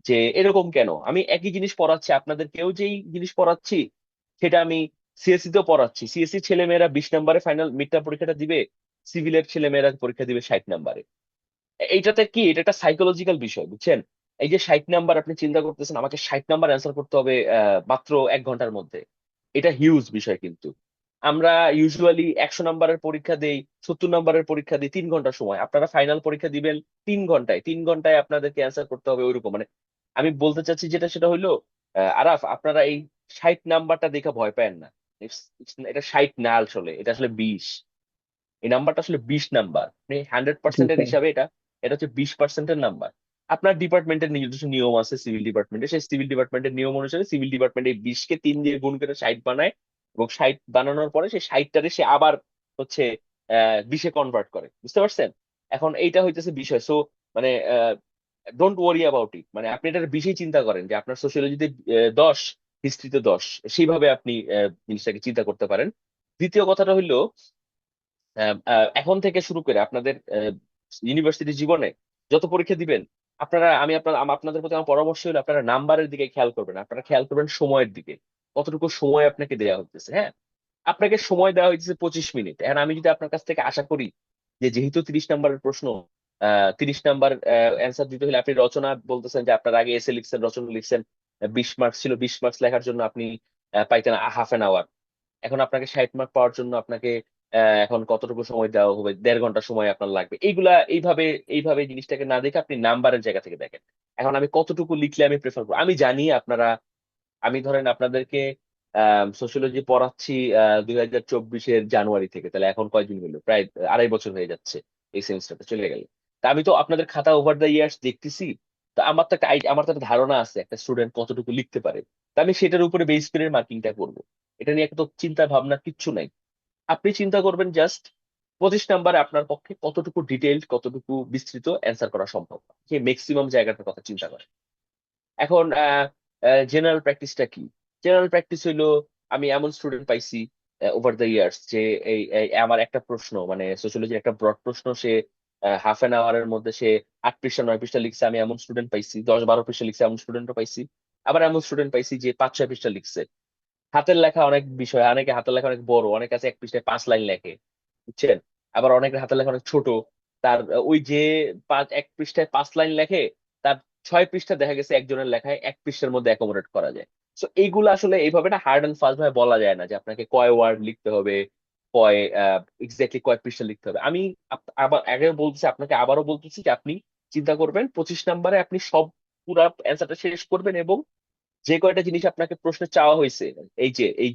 যে এরকম কেন, আমি একই জিনিস পড়াচ্ছি আপনাদের, কেউ যেই জিনিস পড়াচ্ছি সেটা আমি সিএসসি তেও পড়াচ্ছি। সিএসসি ছেলেমেয়েরা 20 নাম্বারে ফাইনাল মিড টার্ম পরীক্ষাটা দিবে, সিভিলের ছেলেমেয়েরা পরীক্ষা দিবে 60 নাম্বারে। এইটাতে কি, এটা একটা সাইকোলজিক্যাল বিষয়, বুঝছেন? এই যে 60 নাম্বার, আপনি চিন্তা করতেছেন আমাকে 60 নাম্বার অ্যান্সার করতে হবে মাত্র 1 ঘন্টার মধ্যে। এটা হিউজ বিষয় কিন্তু। আমরা ইউজুয়ালি 100 নাম্বারের পরীক্ষা দেই, 70 নাম্বারের পরীক্ষা দিই 3 ঘন্টা সময়। আপনারা ফাইনাল পরীক্ষা দিবেন 3 ঘন্টায়, 3 ঘন্টায় আপনাদেরকে অ্যান্সার করতে হবে ওইরকম। মানে আমি বলতে চাচ্ছি যেটা, সেটা হইলো আরাফ, আপনারা এই 60 নাম্বারটা দেখে ভয় পায় না। এটা 60 না, আসলে এটা আসলে 20। এই নাম্বারটা আসলে 20 নাম্বার, মানে হান্ড্রেড জি পার্সেন্টের স্যার। হিসাবে এটা, এটা হচ্ছে 20%-এর নাম্বার। আপনার ডিপার্টমেন্টের নিজস্ব নিয়ম আছে, সিভিল ডিপার্টমেন্টে, সেই সিভিল ডিপার্টমেন্টের নিয়ম অনুসারে সিভিল ডিপার্টমেন্ট এই 20-কে 3 দিয়ে গুণ করে 60 বানায়, এবং 60 বানানোর পরে সেই 60টারে সে আবার হচ্ছে 20-এ কনভার্ট করে, বুঝতে পারছেন? এখন এইটা হইতেছে বিষয়। সো মানে ডোন্ট ওয়ারি অ্যাবাউট ইট, মানে আপনি এটা বেশি চিন্তা করেন যে আপনার সোশিয়োলজিতে 10, হিস্ট্রিতে 10, সেইভাবে আপনি জিনিসটাকে চিন্তা করতে পারেন। দ্বিতীয় কথাটা হইলো, এখন থেকে শুরু করে আপনাদের ইউনিভার্সিটি জীবনে যত পরীক্ষা দিবেন, আপনারা, আপনাদের প্রতি আমার পরামর্শ হলো আপনারা নাম্বারের দিকে খেয়াল করবেন, আপনারা খেয়াল করবেন সময়ের দিকে, কতটুকু সময় আপনাকে দেওয়া হচ্ছে, হ্যাঁ। আপনাকে সময় দেওয়া হয়েছে 25 মিনিট। এখন আমি যদি আপনার কাছ থেকে আশা করি যে যেহেতু 30 নাম্বারের প্রশ্ন, 30 নাম্বার অ্যান্সার দিতে হলে, আপনি রচনা বলতেছেন যে আপনার আগে এসে লিখছেন, রচনা লিখছেন, 20 মার্কস ছিল, 20 মার্কস লেখার জন্য আপনি পাইতেন হাফ অ্যান আওয়ার। এখন আপনাকে 60 মার্ক পাওয়ার জন্য আপনাকে এখন কতটুকু সময় দেওয়া হবে, 1.5 ঘন্টা সময় আপনার লাগবে। এইগুলা এইভাবে এইভাবে জিনিসটাকে না দেখে আপনি নাম্বারের জায়গা থেকে দেখেন। এখন আমি কতটুকু লিখলে আমি প্রেফার করবো, আমি জানি আপনারা, আমি ধরেন আপনাদেরকে সোশিয়োলজি পড়াচ্ছি 2024-এর জানুয়ারি থেকে, তাহলে এখন কয়দিন হলো, প্রায় 2.5 বছর হয়ে যাচ্ছে এই সেমিস্টারটা চলে গেল। তা আমি তো আপনাদের খাতা ওভার দ্য ইয়ার্স দেখতেছি। তো আমার তো একটা আমার তো একটা ধারণা আছে একটা স্টুডেন্ট কতটুকু লিখতে পারে। তা আমি সেটার উপরে বেস করে মার্কিংটা করবো। এটা নিয়ে একটা তো চিন্তা ভাবনা কিচ্ছু নাই। আপনি চিন্তা করবেন জাস্ট 25 নাম্বারে আপনার পক্ষে কতটুকু ডিটেইলড, কতটুকু বিস্তৃত অ্যান্সার করা সম্ভব, সেই ম্যাক্সিমাম জায়গাটার কথা চিন্তা করেন। এখন জেনারেল প্র্যাকটিসটা কি? জেনারেল প্র্যাকটিস হইলো, আমি এমন স্টুডেন্ট পাইছি ওভার দ্য ইয়ার্স যে এই আমার একটা প্রশ্ন, মানে সোশিয়োলজির একটা ব্রড প্রশ্ন, সে হাফ অ্যান আওয়ারের মধ্যে সে 8 পৃষ্ঠা 9 পৃষ্ঠা লিখছে। আমি এমন স্টুডেন্ট পাইছি 10-12 পৃষ্ঠা লিখছে, এমন স্টুডেন্টও পাইছি। আবার এমন স্টুডেন্ট পাইছি যে 5-6 পৃষ্ঠা লিখছে। হাতের লেখা অনেক বিষয়, অনেকে হাতের লেখা অনেক বড়, অনেক আছে 1 পৃষ্ঠায় 5 লাইন লেখে, বুঝছেন? আবার অনেকের হাতের লেখা অনেক ছোট, তার ওই যে 1 পৃষ্ঠায় 5 লাইন লেখে, তার 6 পৃষ্ঠা দেখা গেছে একজনের লেখায় 1 পৃষ্ঠার মধ্যে অ্যাকোমোডেট করা যায়। সো এইগুলো আসলে এইভাবে না হার্ড অ্যান্ড ফাস্ট ভাবে বলা যায় না যে আপনাকে কয় ওয়ার্ড লিখতে হবে, কয় এক্স্যাক্টলি কয় পৃষ্ঠা লিখতে হবে। আমি আবার আগে বলতেছি, আপনাকে আবারও বলতেছি যে আপনি চিন্তা করবেন 25 নম্বরে আপনি সব পুরা অ্যান্সারটা শেষ করবেন, এবং যে কয়টা জিনিস আপনাকে প্রশ্নে চাওয়া হয়েছে, এই যে এই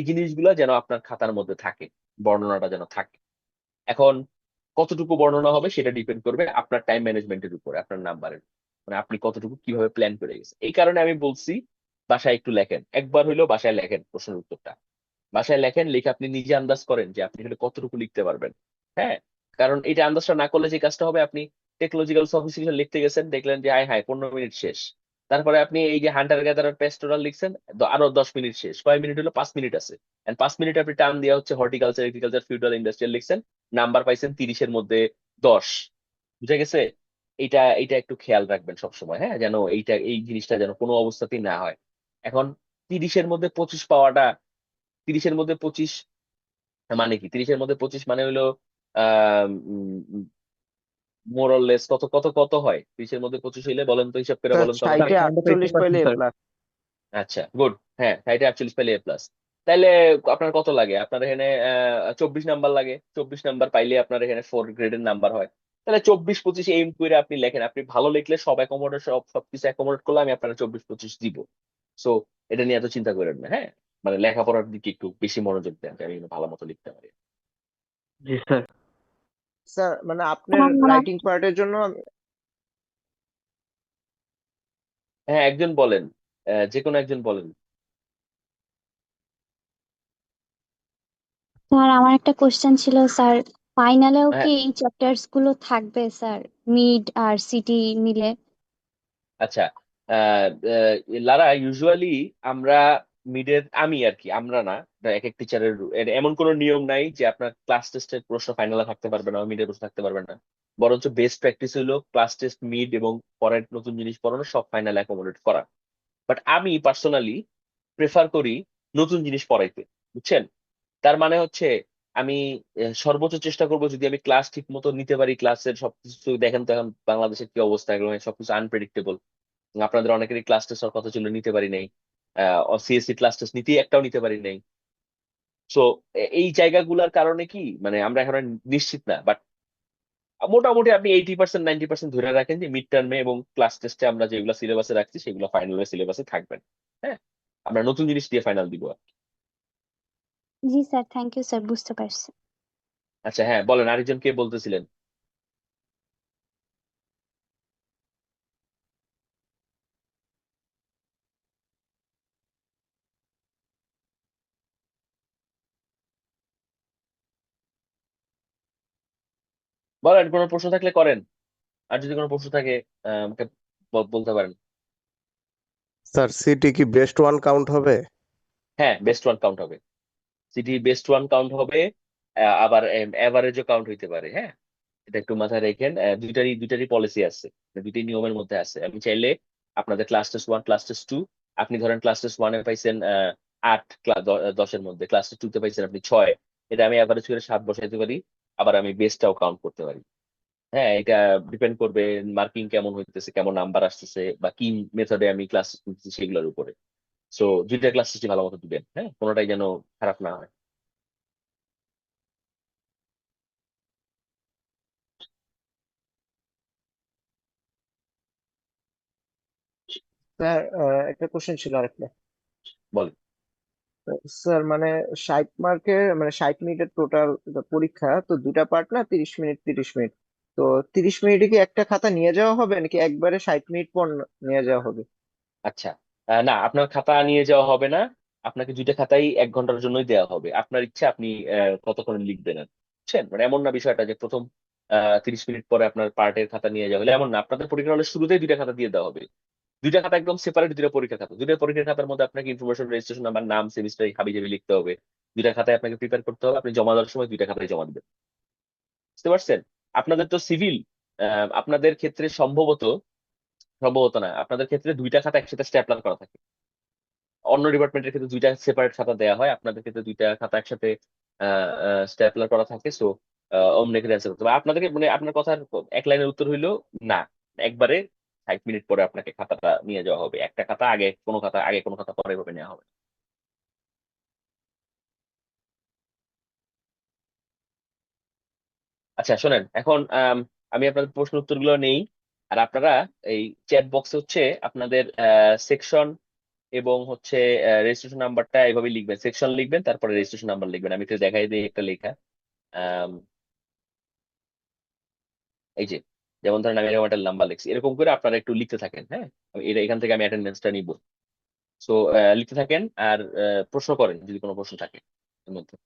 জিনিসগুলা যেন আপনার খাতার মধ্যে থাকে, বর্ণনাটা যেন থাকে। এখন কতটুকু বর্ণনা হবে সেটা ডিপেন্ড করবে আপনার টাইম ম্যানেজমেন্টের উপরে, আপনার নাম্বারের, মানে আপনি কতটুকু কিভাবে প্ল্যান করে গেছেন। এই কারণে আমি বলছি বাসায় একটু লেখেন, একবার হইলেও বাসায় লেখেন প্রশ্নের উত্তরটা। বাসায় লেখেন, লিখে আপনি নিজে আন্দাজ করেন যে আপনি হলে কতটুকু লিখতে পারবেন। হ্যাঁ, কারণ এটা আন্দাজটা না করলে যে কাজটা হবে, আপনি টেকনোলজিক্যাল সফিস্টিকেশন লিখতে গেছেন, দেখলেন যে হাই হাই 15 মিনিট শেষ। তারপরে আপনি এই যে হান্টার গ্যাদারার পেস্টোরাল লিখছেন, আরো 10 মিনিট শেষ। কয় মিনিট হলো? 5 মিনিট আছে। 5 মিনিট আপনি টার্ম দেওয়া হচ্ছে হর্টিকালচার, এগ্রিকালচার, ফিউডাল, ইন্ডাস্ট্রিয়াল লিখছেন, নাম্বার পাইছেন 30-এর মধ্যে 10। বুঝা গেছে? এটা একটু খেয়াল রাখবেন সবসময়, হ্যাঁ, যেন এই জিনিসটা যেন কোনো অবস্থাতেই না হয়। এখন 30-এর মধ্যে 25 পাওয়াটা, 30-এর মধ্যে 25 মানে কি? 30-এর মধ্যে 25 মানে হলো আহ মোরলেস কত কত কত হয় 30-এর মধ্যে 25 হইলে? বলেন তো, হিসাব করে স্যার বলেন তো স্যার আমাকে। 60-এ কাইন্ড অফ 48 পাইলে 80%, এ স্যার। প্লাস। আচ্ছা, গুড। হ্যাঁ, 60-48 পেলে A+। তাইলে আপনার কত লাগে? আপনার এখানে 24 নাম্বার লাগে। 24 নাম্বার পাইলে আপনার এখানে 4 গ্রেডের নাম্বার হয়। তাহলে 24-25 এইম করে আপনি লেখেন। আপনি ভালো লিখলে সব অ্যাকোমোডেট, সবকিছু অ্যাকোমোডেট করলে আমি আপনার 24-25 দিব। সো এটা নিয়ে এত চিন্তা করেন না, হ্যাঁ। মানে লেখাপড়ার দিকে একটু বেশি মনোযোগ দেন, যে আমি যেন ভালো মতো লিখতে পারি। জি স্যার। স্যার মানে আপনার রাইটিং পার্টের জন্য হ্যাঁ, একজন বলেন, যে কোনো একজন বলেন। স্যার আমার একটা কোশ্চেন ছিল স্যার, ফাইনালেও হ্যাঁ, কি এই চ্যাপ্টার্স গুলো থাকবে স্যার, মিড আর সিটি মিলে? আচ্ছা। আহ, আহ, লারা, ইউজুয়ালি আমরা মিডের, আমি আর কি, আমরা না, এটা এক এক টিচারের এমন কোনো নিয়ম নাই যে আপনার ক্লাস টেস্টের প্রশ্ন ফাইনালে থাকতে পারবে না, মিডের প্রশ্ন থাকতে পারবে না। বরঞ্চ বেস্ট প্র্যাকটিস হলো ক্লাস টেস্ট, মিড এবং পরের নতুন জিনিস পড়ানো সব ফাইনালে অ্যাকোমোডেট করা। বাট আমি পার্সোনালি প্রেফার করি নতুন জিনিস পড়াইতে, বুঝছেন? তার মানে হচ্ছে আমি সর্বোচ্চ চেষ্টা করবো, যদি আমি ক্লাস ঠিক মতো নিতে পারি, ক্লাসের সবকিছু দেখেন তো এখন বাংলাদেশের কি অবস্থা, এগুলো সবকিছু আনপ্রেডিক্টেবল। আপনাদের অনেকেরই ক্লাস টেস্ট হওয়ার কথা ছিল, নিতে পারি নাই। সিএসসি ক্লাস টেস্ট একটাও নিতে পারি নাই। সো এই জায়গাগুলোর কারণে কি, মানে আমরা এখন আর নিশ্চিত না, বাট মোটামুটি আপনি 80% 90% ধরে রাখেন যে মিড টার্মে এবং ক্লাস টেস্টে আমরা যেগুলো সিলেবাসে রাখছি সেগুলো ফাইনালের সিলেবাসে থাকবেন। হ্যাঁ, আমরা নতুন জিনিস দিয়ে ফাইনাল দিব আর কি। জি স্যার, থ্যাংক ইউ স্যার, বুঝতে পারছি। আচ্ছা, হ্যাঁ, বলেন, আরেকজন কে বলতেছিলেন? বলেন, কোনো প্রশ্ন থাকলে করেন। আর যদি কোনো প্রশ্ন থাকে আমাকে বলতে পারেন। স্যার সিটি কি বেস্ট ওয়ান কাউন্ট হবে? হ্যাঁ, বেস্ট ওয়ান কাউন্ট হবে। সিটি বেস্ট ওয়ান কাউন্ট হবে। আবার এভারেজও কাউন্ট হইতে পারে, হ্যাঁ। এটা একটু মাথায় রাখেন। দুইটারই পলিসি আছে, মানে দুইটাই নিয়মের মধ্যে আছে। আমি চাইলে আপনাদের ক্লাস টেস্ট 1, ক্লাস টেস্ট 2, আপনি ধরেন ক্লাস টেস্ট 1-এ পাইছেন 8, 10-এর মধ্যে ক্লাস টেস্ট 2-তে পাইছেন আপনি 6, এটা আমি অ্যাভারেজ করে 7 বসাইতে পারি। আবার আমি বেস্টটাও কাউন্ট করতে পারি। হ্যাঁ, এটা ডিপেন্ড করবে মার্কিং কেমন হইতেছে, কেমন নাম্বার আসতেছে, বা কি মেথডে আমি ক্লাস করতেছি সেগুলোর উপরে। সো দুইটা ক্লাস টেস্টই ভালো মতো দিবেন, হ্যাঁ, কোনোটাই যেন খারাপ না হয়। স্যার একটা কোশ্চেন ছিল আরেকটা। বলেন। স্যার মানে 60 মার্কের মানে 60 মিনিটের টোটাল পরীক্ষা, তো দুটা পার্ট না, 30 মিনিট 30 মিনিট। তো 30 মিনিটে কি একটা খাতা নিয়ে যাওয়া হবে নাকি একবারে 60 মিনিট পর নিয়ে যাওয়া হবে? আচ্ছা, না, আপনার খাতা নিয়ে যাওয়া হবে না। আপনাকে দুইটা খাতাই 1 ঘন্টার জন্যই দেওয়া হবে। আপনার ইচ্ছা আপনি কতক্ষণ লিখবেন আর, বুঝছেন? মানে এমন না বিষয়টা যে প্রথম 30 মিনিট পরে আপনার পার্টের খাতা নিয়ে যাওয়া হলে, এমন না। আপনাদের পরীক্ষা হলে শুরুতেই দুইটা খাতা দিয়ে দেওয়া হবে। দুইটা খাতা একদম সেপারেট, দুইটা পরীক্ষার খাতা। দুইটা পরীক্ষার খাতার মধ্যে আপনাকে ইনফরমেশন, রেজিস্ট্রেশন নাম্বার, নাম, সেমিস্টার হাবি জাবি লিখতে হবে। দুইটা খাতায় আপনাকে প্রিপেয়ার করতে হবে। আপনি জমা দেওয়ার সময় দুইটা খাতায় জমা দিবেন। বুঝতে পারছেন? আপনাদের তো সিভিল, আপনাদের ক্ষেত্রে সম্ভবত, সম্ভবত না, আপনাদের ক্ষেত্রে দুইটা খাতা একসাথে স্ট্যাপলার করা থাকে। অন্য ডিপার্টমেন্টের ক্ষেত্রে দুইটা সেপারেট খাতা দেওয়া হয়, আপনাদের ক্ষেত্রে দুইটা খাতা একসাথে স্ট্যাপলার করা থাকে। সো অমনি করে অ্যান্সার করতে হবে আপনাদেরকে। মানে আপনার কথার এক লাইনের উত্তর হইলো না, একবারে 60 মিনিট পরে আপনাকে খাতাটা নিয়ে যাওয়া হবে। একটা খাতা আগে, কোনো খাতা আগে, কোনো খাতা পরে ভাবে নেওয়া হবে। আচ্ছা শোনেন, এখন আমি আপনাদের প্রশ্ন উত্তরগুলো নেই, আর আপনারা এই চ্যাট বক্সে হচ্ছে আপনাদের সেকশন এবং হচ্ছে রেজিস্ট্রেশন নাম্বারটা এইভাবে লিখবেন, সেকশন লিখবেন তারপরে রেজিস্ট্রেশন নাম্বার লিখবেন। আমি একটু দেখাই দিই একটা লেখা। আম, এই যে, যেমন ধরেন আমি এরকম একটা নাম্বার লিখছি, এরকম করে আপনারা একটু লিখতে থাকেন। হ্যাঁ, এটা এখান থেকে আমি অ্যাটেন্ডেন্সটা নিব। সো লিখতে থাকেন আর প্রশ্ন করেন যদি কোনো প্রশ্ন থাকে এর মধ্যে।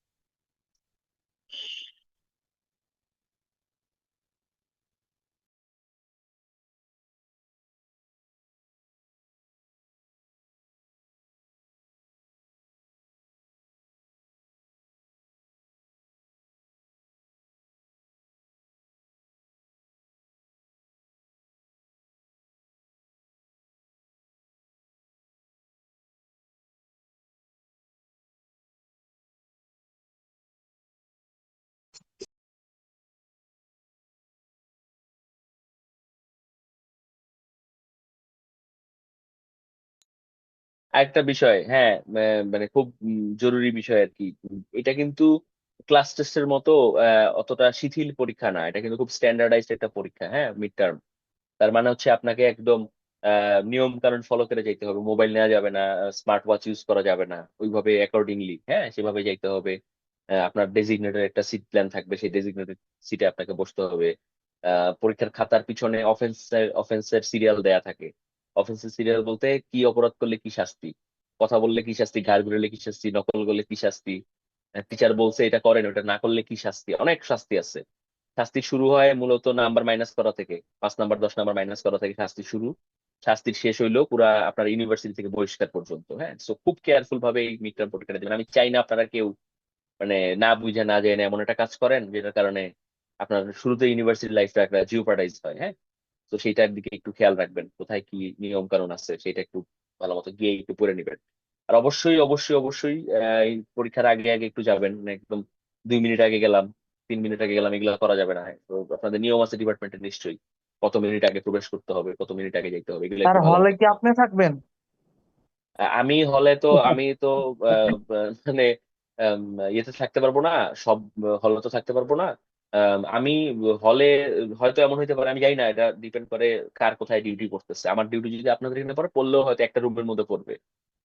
আরেকটা বিষয়, হ্যাঁ, মানে খুব জরুরি বিষয় আর কি। এটা কিন্তু ক্লাস টেস্টের মতো অতটা শিথিল পরীক্ষা না, এটা কিন্তু খুব স্ট্যান্ডার্ডাইজড একটা পরীক্ষা। হ্যাঁ, মিড টার্ম, তার মানে হচ্ছে আপনাকে একদম নিয়ম কানুন ফলো করে যেতে হবে। মোবাইল নেওয়া যাবে না, স্মার্ট ওয়াচ ইউজ করা যাবে না, ওইভাবে অ্যাকর্ডিংলি, হ্যাঁ, সেভাবে যাইতে হবে। আপনার ডেজিগনেটেড একটা সিট প্ল্যান থাকবে, সেই ডেজিগনেটেড সিটে আপনাকে বসতে হবে। পরীক্ষার খাতার পিছনে অফেন্সের সিরিয়াল দেয়া থাকে। অফেন্সের সিরিয়াল বলতে কি অপরাধ করলে কি শাস্তি, কথা বললে কি শাস্তি, ঘাড় ঘুরালে কি শাস্তি, নকল করলে কি শাস্তি, টিচার বলছে এটা করেন, ওটা না করলে কি শাস্তি, অনেক শাস্তি আছে। শাস্তি শুরু হয় মূলত নাম্বার মাইনাস করা থেকে, 5 নাম্বার 10 নাম্বার মাইনাস করা থেকে শাস্তি শুরু। শাস্তির শেষ হইলো পুরা আপনার ইউনিভার্সিটি থেকে বহিষ্কার পর্যন্ত। হ্যাঁ, সো খুব কেয়ারফুল ভাবে এই মিড টার্ম পরীক্ষাটা দেবেন। আমি চাই না আপনারা কেউ মানে না বুঝে না জেনে এমন একটা কাজ করেন যেটার কারণে আপনার শুরুতে ইউনিভার্সিটি লাইফটা একটা জিওপার্টাইজ হয়। হ্যাঁ, তো সেইটার দিকে একটু খেয়াল রাখবেন, কোথায় কি নিয়ম কানুন আছে সেটা একটু ভালো মতো গিয়ে একটু পড়ে নিবেন। আর অবশ্যই অবশ্যই অবশ্যই এই পরীক্ষার আগে আগে একটু যাবেন, মানে একদম 2 মিনিট আগে গেলাম, 3 মিনিট আগে গেলাম, এগুলো করা যাবে না। তো আপনাদের নিয়ম আছে ডিপার্টমেন্টে নিশ্চয়ই, কত মিনিট আগে প্রবেশ করতে হবে, কত মিনিট আগে যাইতে হবে, এগুলো স্যার একটু ভালো হলে মতো কি আপনি থাকবেন? আমি হলে তো মানে আম, ইয়েতে থাকতে পারবো না, সব হলে তো থাকতে পারবো না। আমি হলে হয়তো এমন হইতে পারে, আমি জানি না, এটা ডিপেন্ড করে কার কোথায় ডিউটি করতেছে। আমার ডিউটি যদি আপনাদের এখানে পড়ে, পড়লেও হয়তো একটা রুমের মধ্যে পড়বে,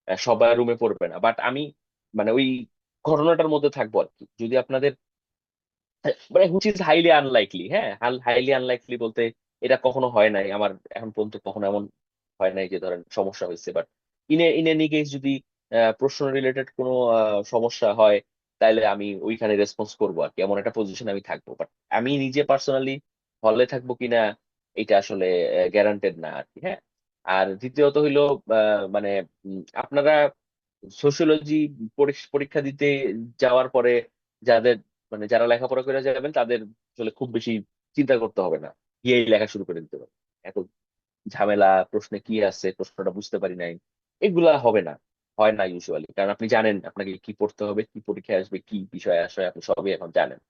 সবার রুমে পড়বে না, বাট আমি মানে ওই ঘটনাটার মধ্যে থাকবো আর কি। যদি আপনাদের মানে হুইচ ইজ হাইলি আনলাইকলি, হ্যাঁ, হাইলি আনলাইকলি বলতে এটা কখনো হয় নাই আমার এখন পর্যন্ত, কখনো এমন হয় নাই যে ধরেন সমস্যা হয়েছে। বাট ইন এনি কেস যদি প্রশ্ন রিলেটেড কোনো সমস্যা হয়, তাহলে আমি ওইখানে রেসপন্স করবো আর কি, এমন একটা পজিশন আমি থাকবো। বাট আমি নিজে পার্সোনালি হলে থাকবো কিনা এটা আসলে গ্যারান্টেড না আর কি। হ্যাঁ, আর দ্বিতীয়ত হইলো মানে আপনারা সোশিওলজি পরীক্ষা দিতে যাওয়ার পরে যাদের মানে যারা লেখাপড়া করে যাবেন তাদের আসলে খুব বেশি চিন্তা করতে হবে না, গিয়েই লেখা শুরু করে দিতে হবে। এত ঝামেলা, প্রশ্নে কি আছে, প্রশ্নটা বুঝতে পারি নাই, এগুলা হবে না, হয় না ইউজুয়ালি, কারণ আপনি জানেন আপনাকে কি পড়তে হবে, কি পরীক্ষায় আসবে, কি বিষয় আসবে, আপনি সবই এখন জানেন।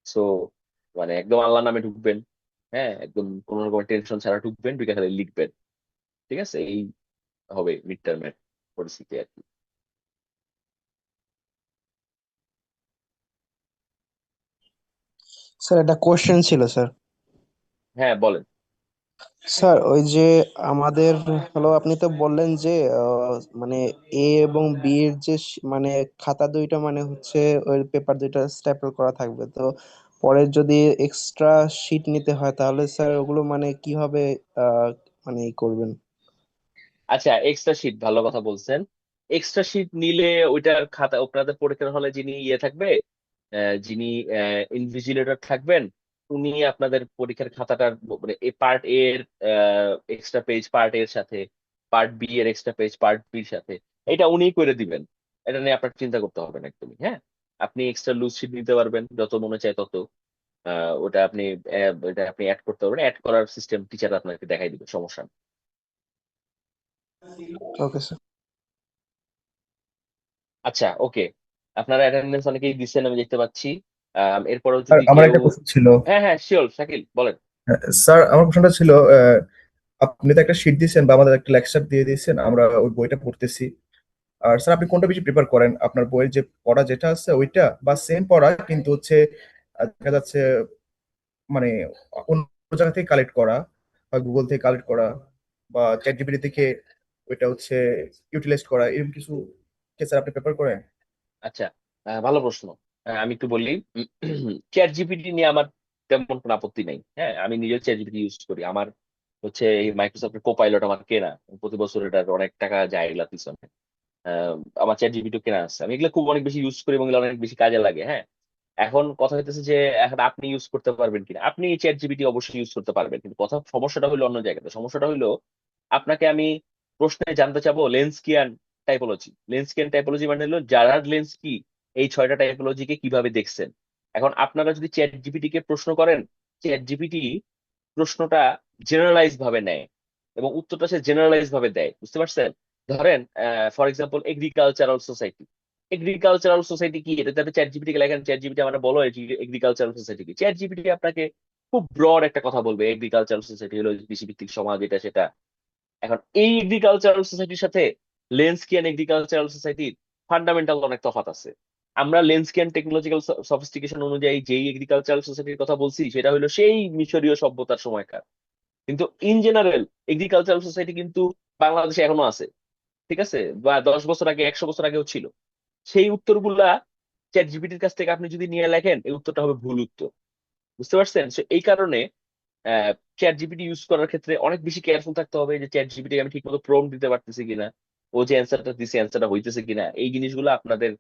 সো মানে একদম আল্লাহ নামে ঢুকবেন। হ্যাঁ, একদম কোনো রকম টেনশন ছাড়া ঢুকবেন, ঢুকে খালি লিখবেন। ঠিক আছে, এই হবে মিড টার্মের পরিস্থিতি আর কি। স্যার একটা কোশ্চেন ছিল স্যার। হ্যাঁ বলেন। স্যার ওই যে আমাদের হলো আপনি তো বললেন যে মানে এ এবং বি এর যে মানে খাতা দুইটা মানে হচ্ছে ওই পেপার দুইটা স্ট্যাপল করা থাকবে, তো পরে যদি এক্সট্রা শিট নিতে হয় তাহলে স্যার ওগুলো মানে কিভাবে আহ মানে ই করবেন? আচ্ছা, এক্সট্রা শিট, ভালো কথা বলছেন। এক্সট্রা শিট নিলে ওইটার খাতা আপনাদের পরীক্ষার হলে যিনি ইয়ে থাকবে, যিনি ইনভিজিলেটর থাকবেন, উনি আপনাদের পরীক্ষার খাতাটার মানে এ পার্ট এ এর এক্সট্রা পেজ পার্ট এর সাথে, পার্ট বি এর এক্সট্রা পেজ পার্ট বির সাথে, এটা উনিই করে দিবেন। এটা নিয়ে আপনার চিন্তা করতে হবে না একদমই। হ্যাঁ, আপনি এক্সট্রা লুজ শিট নিতে পারবেন যত মনে চায় তত। ওটা আপনি ওটা আপনি অ্যাড করতে পারবেন, অ্যাড করার সিস্টেম টিচার আপনাকে দেখাই দিবে, সমস্যা নেই। Okay sir. আচ্ছা, ওকে, আপনারা অ্যাটেন্ডেন্স অনেকেই দিচ্ছেন আমি দেখতে পাচ্ছি। এরপরেও স্যার যদি আমার কেউ, একটা কোশ্চেন ছিল। হ্যাঁ হ্যাঁ শিওর, শাকিল বলেন। স্যার আমার কোশ্চেনটা ছিল আপনি তো একটা শিট দিয়েছেন বা আমাদের একটা লেকচার দিয়ে দিয়েছেন, আমরা ওই বইটা পড়তেছি। আর স্যার আপনি কোনটা বেশি প্রিফার করেন, আপনার বইয়ের যে পড়া যেটা আছে ওইটা, বা সেম পড়া কিন্তু হচ্ছে দেখা যাচ্ছে মানে অন্য জায়গা থেকে কালেক্ট করা, বা গুগল থেকে কালেক্ট করা, বা চ্যাট জিপিটি থেকে ওইটা হচ্ছে ইউটিলাইজ করা, এরকম কিছু কে স্যার আপনি প্রেফার করেন? আচ্ছা, ভালো প্রশ্ন। আমি একটু বলি। চ্যাট জিপিটি নিয়ে আমার তেমন কোনো আপত্তি নেই। হ্যাঁ, আমি নিজেও চ্যাট জিপিটি ইউজ করি। আমার হচ্ছে এই মাইক্রোসফটের কোপাইলট আমার কেনা, প্রতি বছর এটার অনেক টাকা যায় এগুলা পিছনে। আহ, আমার চ্যাট জিপিটিও কেনা আছে, আমি এগুলো খুব অনেক বেশি ইউজ করি এবং এগুলো অনেক বেশি কাজে লাগে। হ্যাঁ, এখন কথা হইতেছে যে এখন আপনি ইউজ করতে পারবেন কিনা। আপনি চ্যাট জিপিটি অবশ্যই ইউজ করতে পারবেন, কিন্তু কথা সমস্যাটা হলো অন্য জায়গাতে। সমস্যাটা হলো আপনাকে আমি প্রশ্নে জানতে চাবো লেন্সকিয়ান টাইপোলজি। লেন্সকিয়ান টাইপোলজি মানে হলো জারার্ড লেন্স কি, এই 6টা টাইপোলজিকে কিভাবে দেখছেন। এখন আপনারা যদি চ্যাট জিপিটি কে প্রশ্ন করেন, চ্যাট জিপিটি প্রশ্নটা জেনারেলাইজ ভাবে নেয় এবং উত্তরটা সে জেনারেলাইজ ভাবে দেয়। বুঝতে পারছেন? ধরেন for example agricultural society. Agricultural society কি, এটা আপনি চ্যাট জিপিটি কে লেখেন, চ্যাট জিপিটি আমরা বলো এগ্রিকালচারাল সোসাইটি কি, চ্যাট জিপিটি আপনাকে খুব ব্রড একটা কথা বলবে। এগ্রিকালচারাল সোসাইটি হলো কৃষিভিত্তিক সমাজ, এটা সেটা। এখন এই এগ্রিকালচারাল সোসাইটির সাথে লেন্সকিয়ান এগ্রিকালচারাল সোসাইটির ফান্ডামেন্টাল অনেক তফাৎ আছে। আমরা লেন্সকিয়ান টেকনোলজিক্যাল সফিস্টিকেশন অনুযায়ী যেই এগ্রিকালচারাল সোসাইটির কথা বলছি সেটা হলো সেই মিশরীয় সভ্যতার সময়কার। কিন্তু ইন জেনারেল এগ্রিকালচারাল সোসাইটি কিন্তু বাংলাদেশে এখনো আছে। ঠিক আছে? বা 10 বছর আগে, 100 বছর আগেও ছিল। সেই উত্তরগুলা চ্যাট জিপিটির কাছ থেকে আপনি যদি নিয়ে লেখেন, এই উত্তরটা হবে ভুল উত্তর। বুঝতে পারছেন? So, এই কারণে চ্যাট জিপিটি ইউজ করার ক্ষেত্রে অনেক বেশি কেয়ারফুল থাকতে হবে যে চ্যাট জিপিটি আমি ঠিকমতো প্রম্পট দিতে পারতেছি কিনা, ও যে অ্যান্সারটা দিছে অ্যান্সারটা হইতেছে কিনা। এই জিনিসগুলো আপনাদের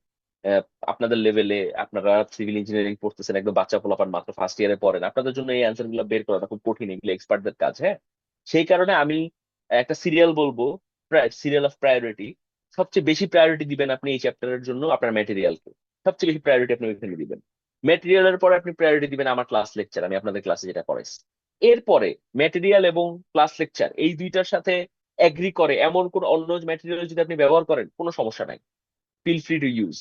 আহ, আপনাদের লেভেলে, আপনারা সিভিল ইঞ্জিনিয়ারিং পড়তেছেন, একদম বাচ্চা পোলাপান মাত্র ফার্স্ট ইয়ারে পড়েন, আপনাদের জন্য এই অ্যান্সার গুলো বের করাটা খুব কঠিন, এগুলো এক্সপার্টদের কাজ। হ্যাঁ, সেই কারণে আমি একটা সিরিয়াল বলবো, সিরিয়াল অফ প্রায়োরিটি। সবচেয়ে বেশি প্রায়োরিটি দিবেন আপনি এই চ্যাপ্টারের জন্য আপনার ম্যাটেরিয়ালকে। সবচেয়ে বেশি প্রায়োরিটি আপনি ওইখানে দিবেন। ম্যাটেরিয়ালের পরে আপনি প্রায়োরিটি দিবেন আমার ক্লাস লেকচার, আমি আপনাদের ক্লাসে যেটা পড়াইছি। এরপরে ম্যাটেরিয়াল এবং ক্লাস লেকচার এই দুইটার সাথে এগ্রি করে এমন কোন অন্য ম্যাটেরিয়াল যদি আপনি ব্যবহার করেন, কোনো সমস্যা নাই, ফিল ফ্রি টু ইউজ।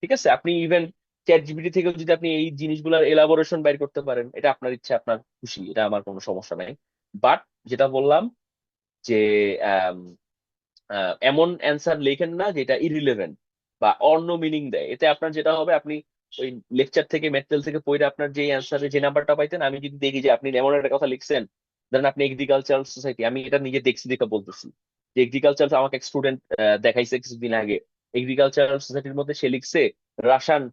ঠিক আছে? আপনি ইভেন চ্যাট জিপিটি থেকেও যদি আপনি এই জিনিসগুলোর এলাবোরেশন বাইর করতে পারেন, এটা আপনার ইচ্ছা, আপনার খুশি, এটা আমার কোনো সমস্যা নাই। বাট যেটা বললাম যে আম, এমন অ্যান্সার লেখেন না যেটা ইরিলেভেন্ট বা অন্য মিনিং দেয়। এতে আপনার যেটা হবে, আপনি ওই লেকচার থেকে ম্যাটেরিয়াল থেকে পড়ে আপনার যে অ্যান্সারে যে নাম্বারটা পাইতেন, আমি যদি দেখি যে আপনি এমন একটা কথা লিখছেন, ধরেন আপনি এগ্রিকালচারাল সোসাইটি, আমি এটা নিজে দেখছি দেখে বলতেছি যে এগ্রিকালচার, আমাকে এক স্টুডেন্ট দেখাইছে কিছুদিন আগে, এগ্রিকালচারাল সোসাইটির মধ্যে সে লিখছে Russian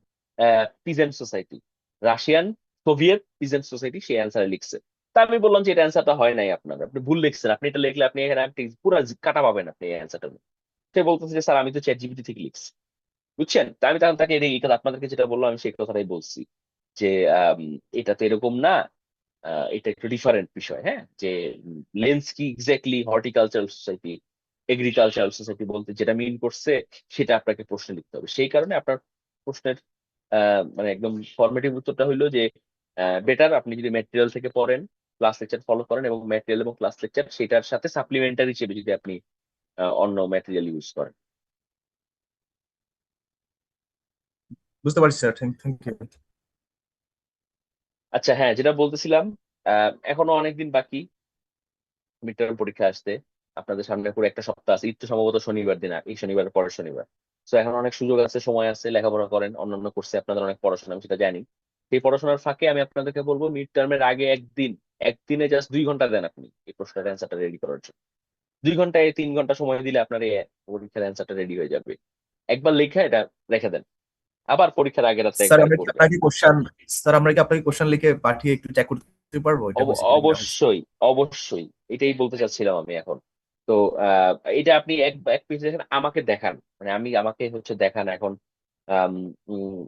peasant society, Russian Soviet peasant society, সে অ্যান্সারে লিখছে। তা আমি বললাম যে এটা অ্যান্সারটা হয় নাই, আপনার আপনি ভুল লিখছেন, আপনি এটা লিখলে আপনি এখানে আপনি পুরো কাটা পাবেন আপনি এই অ্যান্সারটা। সে বলতেছে যে স্যার আমি তো চ্যাট জিপিটি থেকে লিখছি। বুঝছেন? তা আমি তখন তাকে এই কথা আপনাদেরকে যেটা বললাম, আমি সেই কথাটাই বলছি যে আম, এটা তো এরকম না, এটা একটু ডিফারেন্ট বিষয়। হ্যাঁ, যে লেন্স কি exactly horticultural society, agricultural society বলতে যেটা মিন করছে সেটা আপনাকে প্রশ্নে লিখতে হবে। সেই কারণে আপনার প্রশ্নের মানে একদম ফর্মেটিভ উত্তরটা হইলো যে বেটার আপনি যদি ম্যাটেরিয়াল থেকে পড়েন, ক্লাস লেকচার ফলো করেন, এবং ম্যাটেরিয়াল এবং ক্লাস লেকচার সেটার সাথে সাপ্লিমেন্টারি হিসেবে যদি আপনি অন্য ম্যাটেরিয়াল ইউজ করেন। বুঝতে পারছি স্যার, থ্যাংক ইউ। আচ্ছা, হ্যাঁ, যেটা বলতেছিলাম, এখনো অনেকদিন বাকি মিড টার্ম পরীক্ষা আসতে। আপনাদের সামনে পুরো একটা সপ্তাহ আছে, ঈদ তো সম্ভবত শনিবার দিন, এই শনিবার পরের শনিবার। তো এখন অনেক সুযোগ আছে, সময় আছে, লেখাপড়া করেন, অন্যান্য কোর্সে আপনাদের অনেক পড়াশোনা, আমি সেটা জানি। সেই পড়াশোনার ফাঁকে আমি আপনাদেরকে বলবো মিড টার্মের আগে একদিনে জাস্ট 2 ঘন্টা দেন আপনি এই প্রশ্নের অ্যান্সারটা রেডি করার জন্য। 2 ঘন্টায় 3 ঘন্টা সময় দিলে আপনার এই পরীক্ষার অ্যান্সারটা রেডি হয়ে যাবে। একবার লেখা এটা রেখে দেন, আবার পরীক্ষার আগের রাতে স্যার একবারে আমরা কি পড়বেন। আপনাকে কোশ্চেন স্যার আমরা কি আপনাকে কোশ্চেন লিখে পাঠিয়ে একটু চেক করতে পারবো? এটা বেসিক্যালি যেটা হচ্ছে। অবশ্যই, অবশ্যই, এটাই বলতে চাচ্ছিলাম আমি এখন। তো এটা আপনি এক এক পিস দেখেন, আমাকে দেখান, মানে আমাকে হচ্ছে দেখান এখন। আম,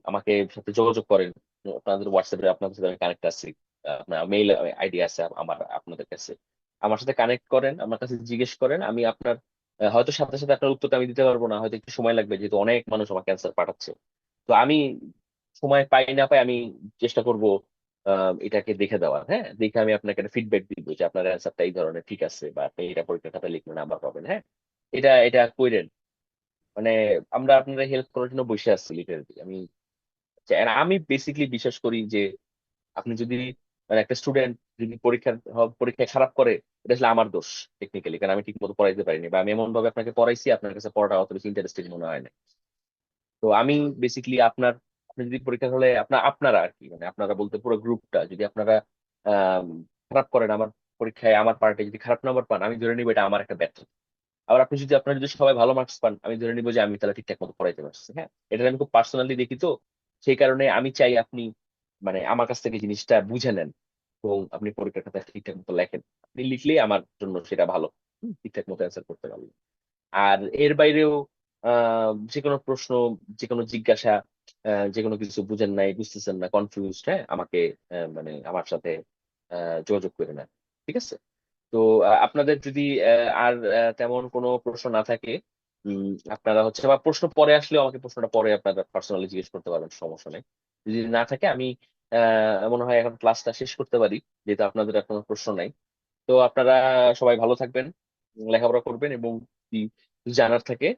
আমাকে সাথে যোগাযোগ করেন। আপনাদের হোয়াটসঅ্যাপে আপনাদের সাথে আমি কানেক্ট আছি। আপনার মেইল আইডি আছে আমার আপনাদের কাছে। আমার সাথে কানেক্ট করেন, আমার কাছে জিজ্ঞেস করেন, আমি আপনার হয়তো সাথে সাথে আপনার উত্তরটা আমি দিতে পারবো না, হয়তো একটু সময় লাগবে, যেহেতু অনেক মানুষ আমাকে অ্যান্সার পাঠাচ্ছে। তো আমি সময় পাই না পাই, আমি চেষ্টা করব এটাকে দেখে দেওয়ার। হ্যাঁ, দেখে আমি আপনাকে একটা ফিডব্যাক দিব যে আপনার অ্যান্সারটা এই ধরনের ঠিক আছে, বা আপনি এটা পরীক্ষার খাতায় লিখলে নাম্বার পাবেন। হ্যাঁ, এটা এটা কইরেন। মানে আমরা আপনারা হেল্প করার জন্য বসে আছি লিটারেলি। আর আমি বেসিকলি বিশ্বাস করি যে আপনি যদি, মানে একটা স্টুডেন্ট যদি পরীক্ষায় খারাপ করে, এটা আসলে আমার দোষ টেকনিক্যালি, কারণ আমি ঠিক মতো পড়াইতে পারিনি, বা আমি এমন ভাবে আপনাকে পড়াইছি আপনার কাছে পড়াটা অত বেশি ইন্টারেস্টিং মনে হয় না। তো আমি বেসিক্যালি আপনি যদি পরীক্ষার হলে আপনারা আর কি, মানে আপনারা বলতে পুরো গ্রুপটা যদি আপনারা আম, খারাপ করেন, আমার পরীক্ষায় আমার পার্টে যদি খারাপ নাম্বার পান, আমি ধরে নিবো এটা আমার একটা ব্যর্থতা। আবার আপনারা যদি সবাই ভালো মার্কস পান, আমি ধরে নিবো যে আমি তাহলে ঠিকঠাক মতো পড়াইতে পারছি। হ্যাঁ, এটা আমি খুব পার্সোনালি দেখি, তো সেই কারণে আমি চাই আপনি মানে আমার কাছ থেকে জিনিসটা বুঝে নেন এবং আপনি পরীক্ষার খাতায় ঠিকঠাক মতো লেখেন। আপনি লিখলেই আমার জন্য সেটা ভালো, ঠিকঠাক মতো অ্যান্সার করতে পারবেন। আর এর বাইরেও যে কোনো প্রশ্ন, যে কোনো জিজ্ঞাসা, যে কোনো কিছু বুঝেন নাই, বুঝতেছেন না, কনফিউজড, হ্যাঁ, আমাকে মানে আমার সাথে যোগাযোগ করে নেন, ঠিক আছে? তো আপনাদের যদি আর তেমন কোনো প্রশ্ন না থাকে, উম, আপনারা হচ্ছে বা প্রশ্ন পরে আসলেও আমাকে প্রশ্নটা পরে আপনারা পার্সোনালি জিজ্ঞেস করতে পারেন, সমস্যা নেই। যদি না থাকে আমি মনে হয় এখন ক্লাসটা শেষ করতে পারি, যেহেতু আপনাদের আর কোনো প্রশ্ন নাই। তো আপনারা সবাই ভালো থাকবেন, লেখাপড়া করবেন, এবং কি কিছু জানার থাকে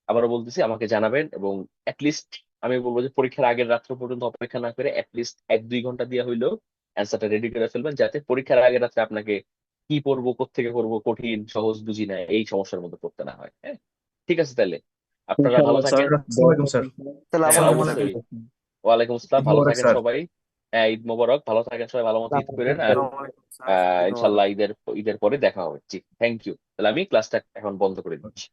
আবারও বলতেছি আমাকে জানাবেন। এবং অ্যাটলিস্ট আমি বলবো যে পরীক্ষার আগের রাত্র পর্যন্ত অপেক্ষা না করে অ্যাটলিস্ট 1-2 ঘন্টা দিয়ে হইলেও অ্যান্সারটা রেডি করে ফেলবেন, যাতে পরীক্ষার আগের রাত্রে আপনাকে কি পড়বো, কোত্থেকে পড়বো, কঠিন সহজ বুঝি না, এই সমস্যার মধ্যে পড়তে না হয়। হ্যাঁ, ঠিক আছে তাহলে, আপনারা ভালো ইনশাল্লাহ স্যার, থাকেন। আসসালামু আলাইকুম স্যার। তাহলে হ্যাঁ, আবার মনে অবশ্যই। ওয়ালাইকুম আসসালাম, ঈদ ভালো মোবারক থাকেন স্যার। সবাই। হ্যাঁ, ঈদ মোবারক, ভালো থাকেন সবাই, ভালো মতো ঈদ করেন। আর আসসালামু আলাইকুম স্যার, ঈদ মোবারক। ইনশাল্লাহ ঈদের ঈদের পরে দেখা হবে। জি, থ্যাংক ইউ। তাহলে আমি ক্লাসটা এখন বন্ধ করে দিচ্ছি।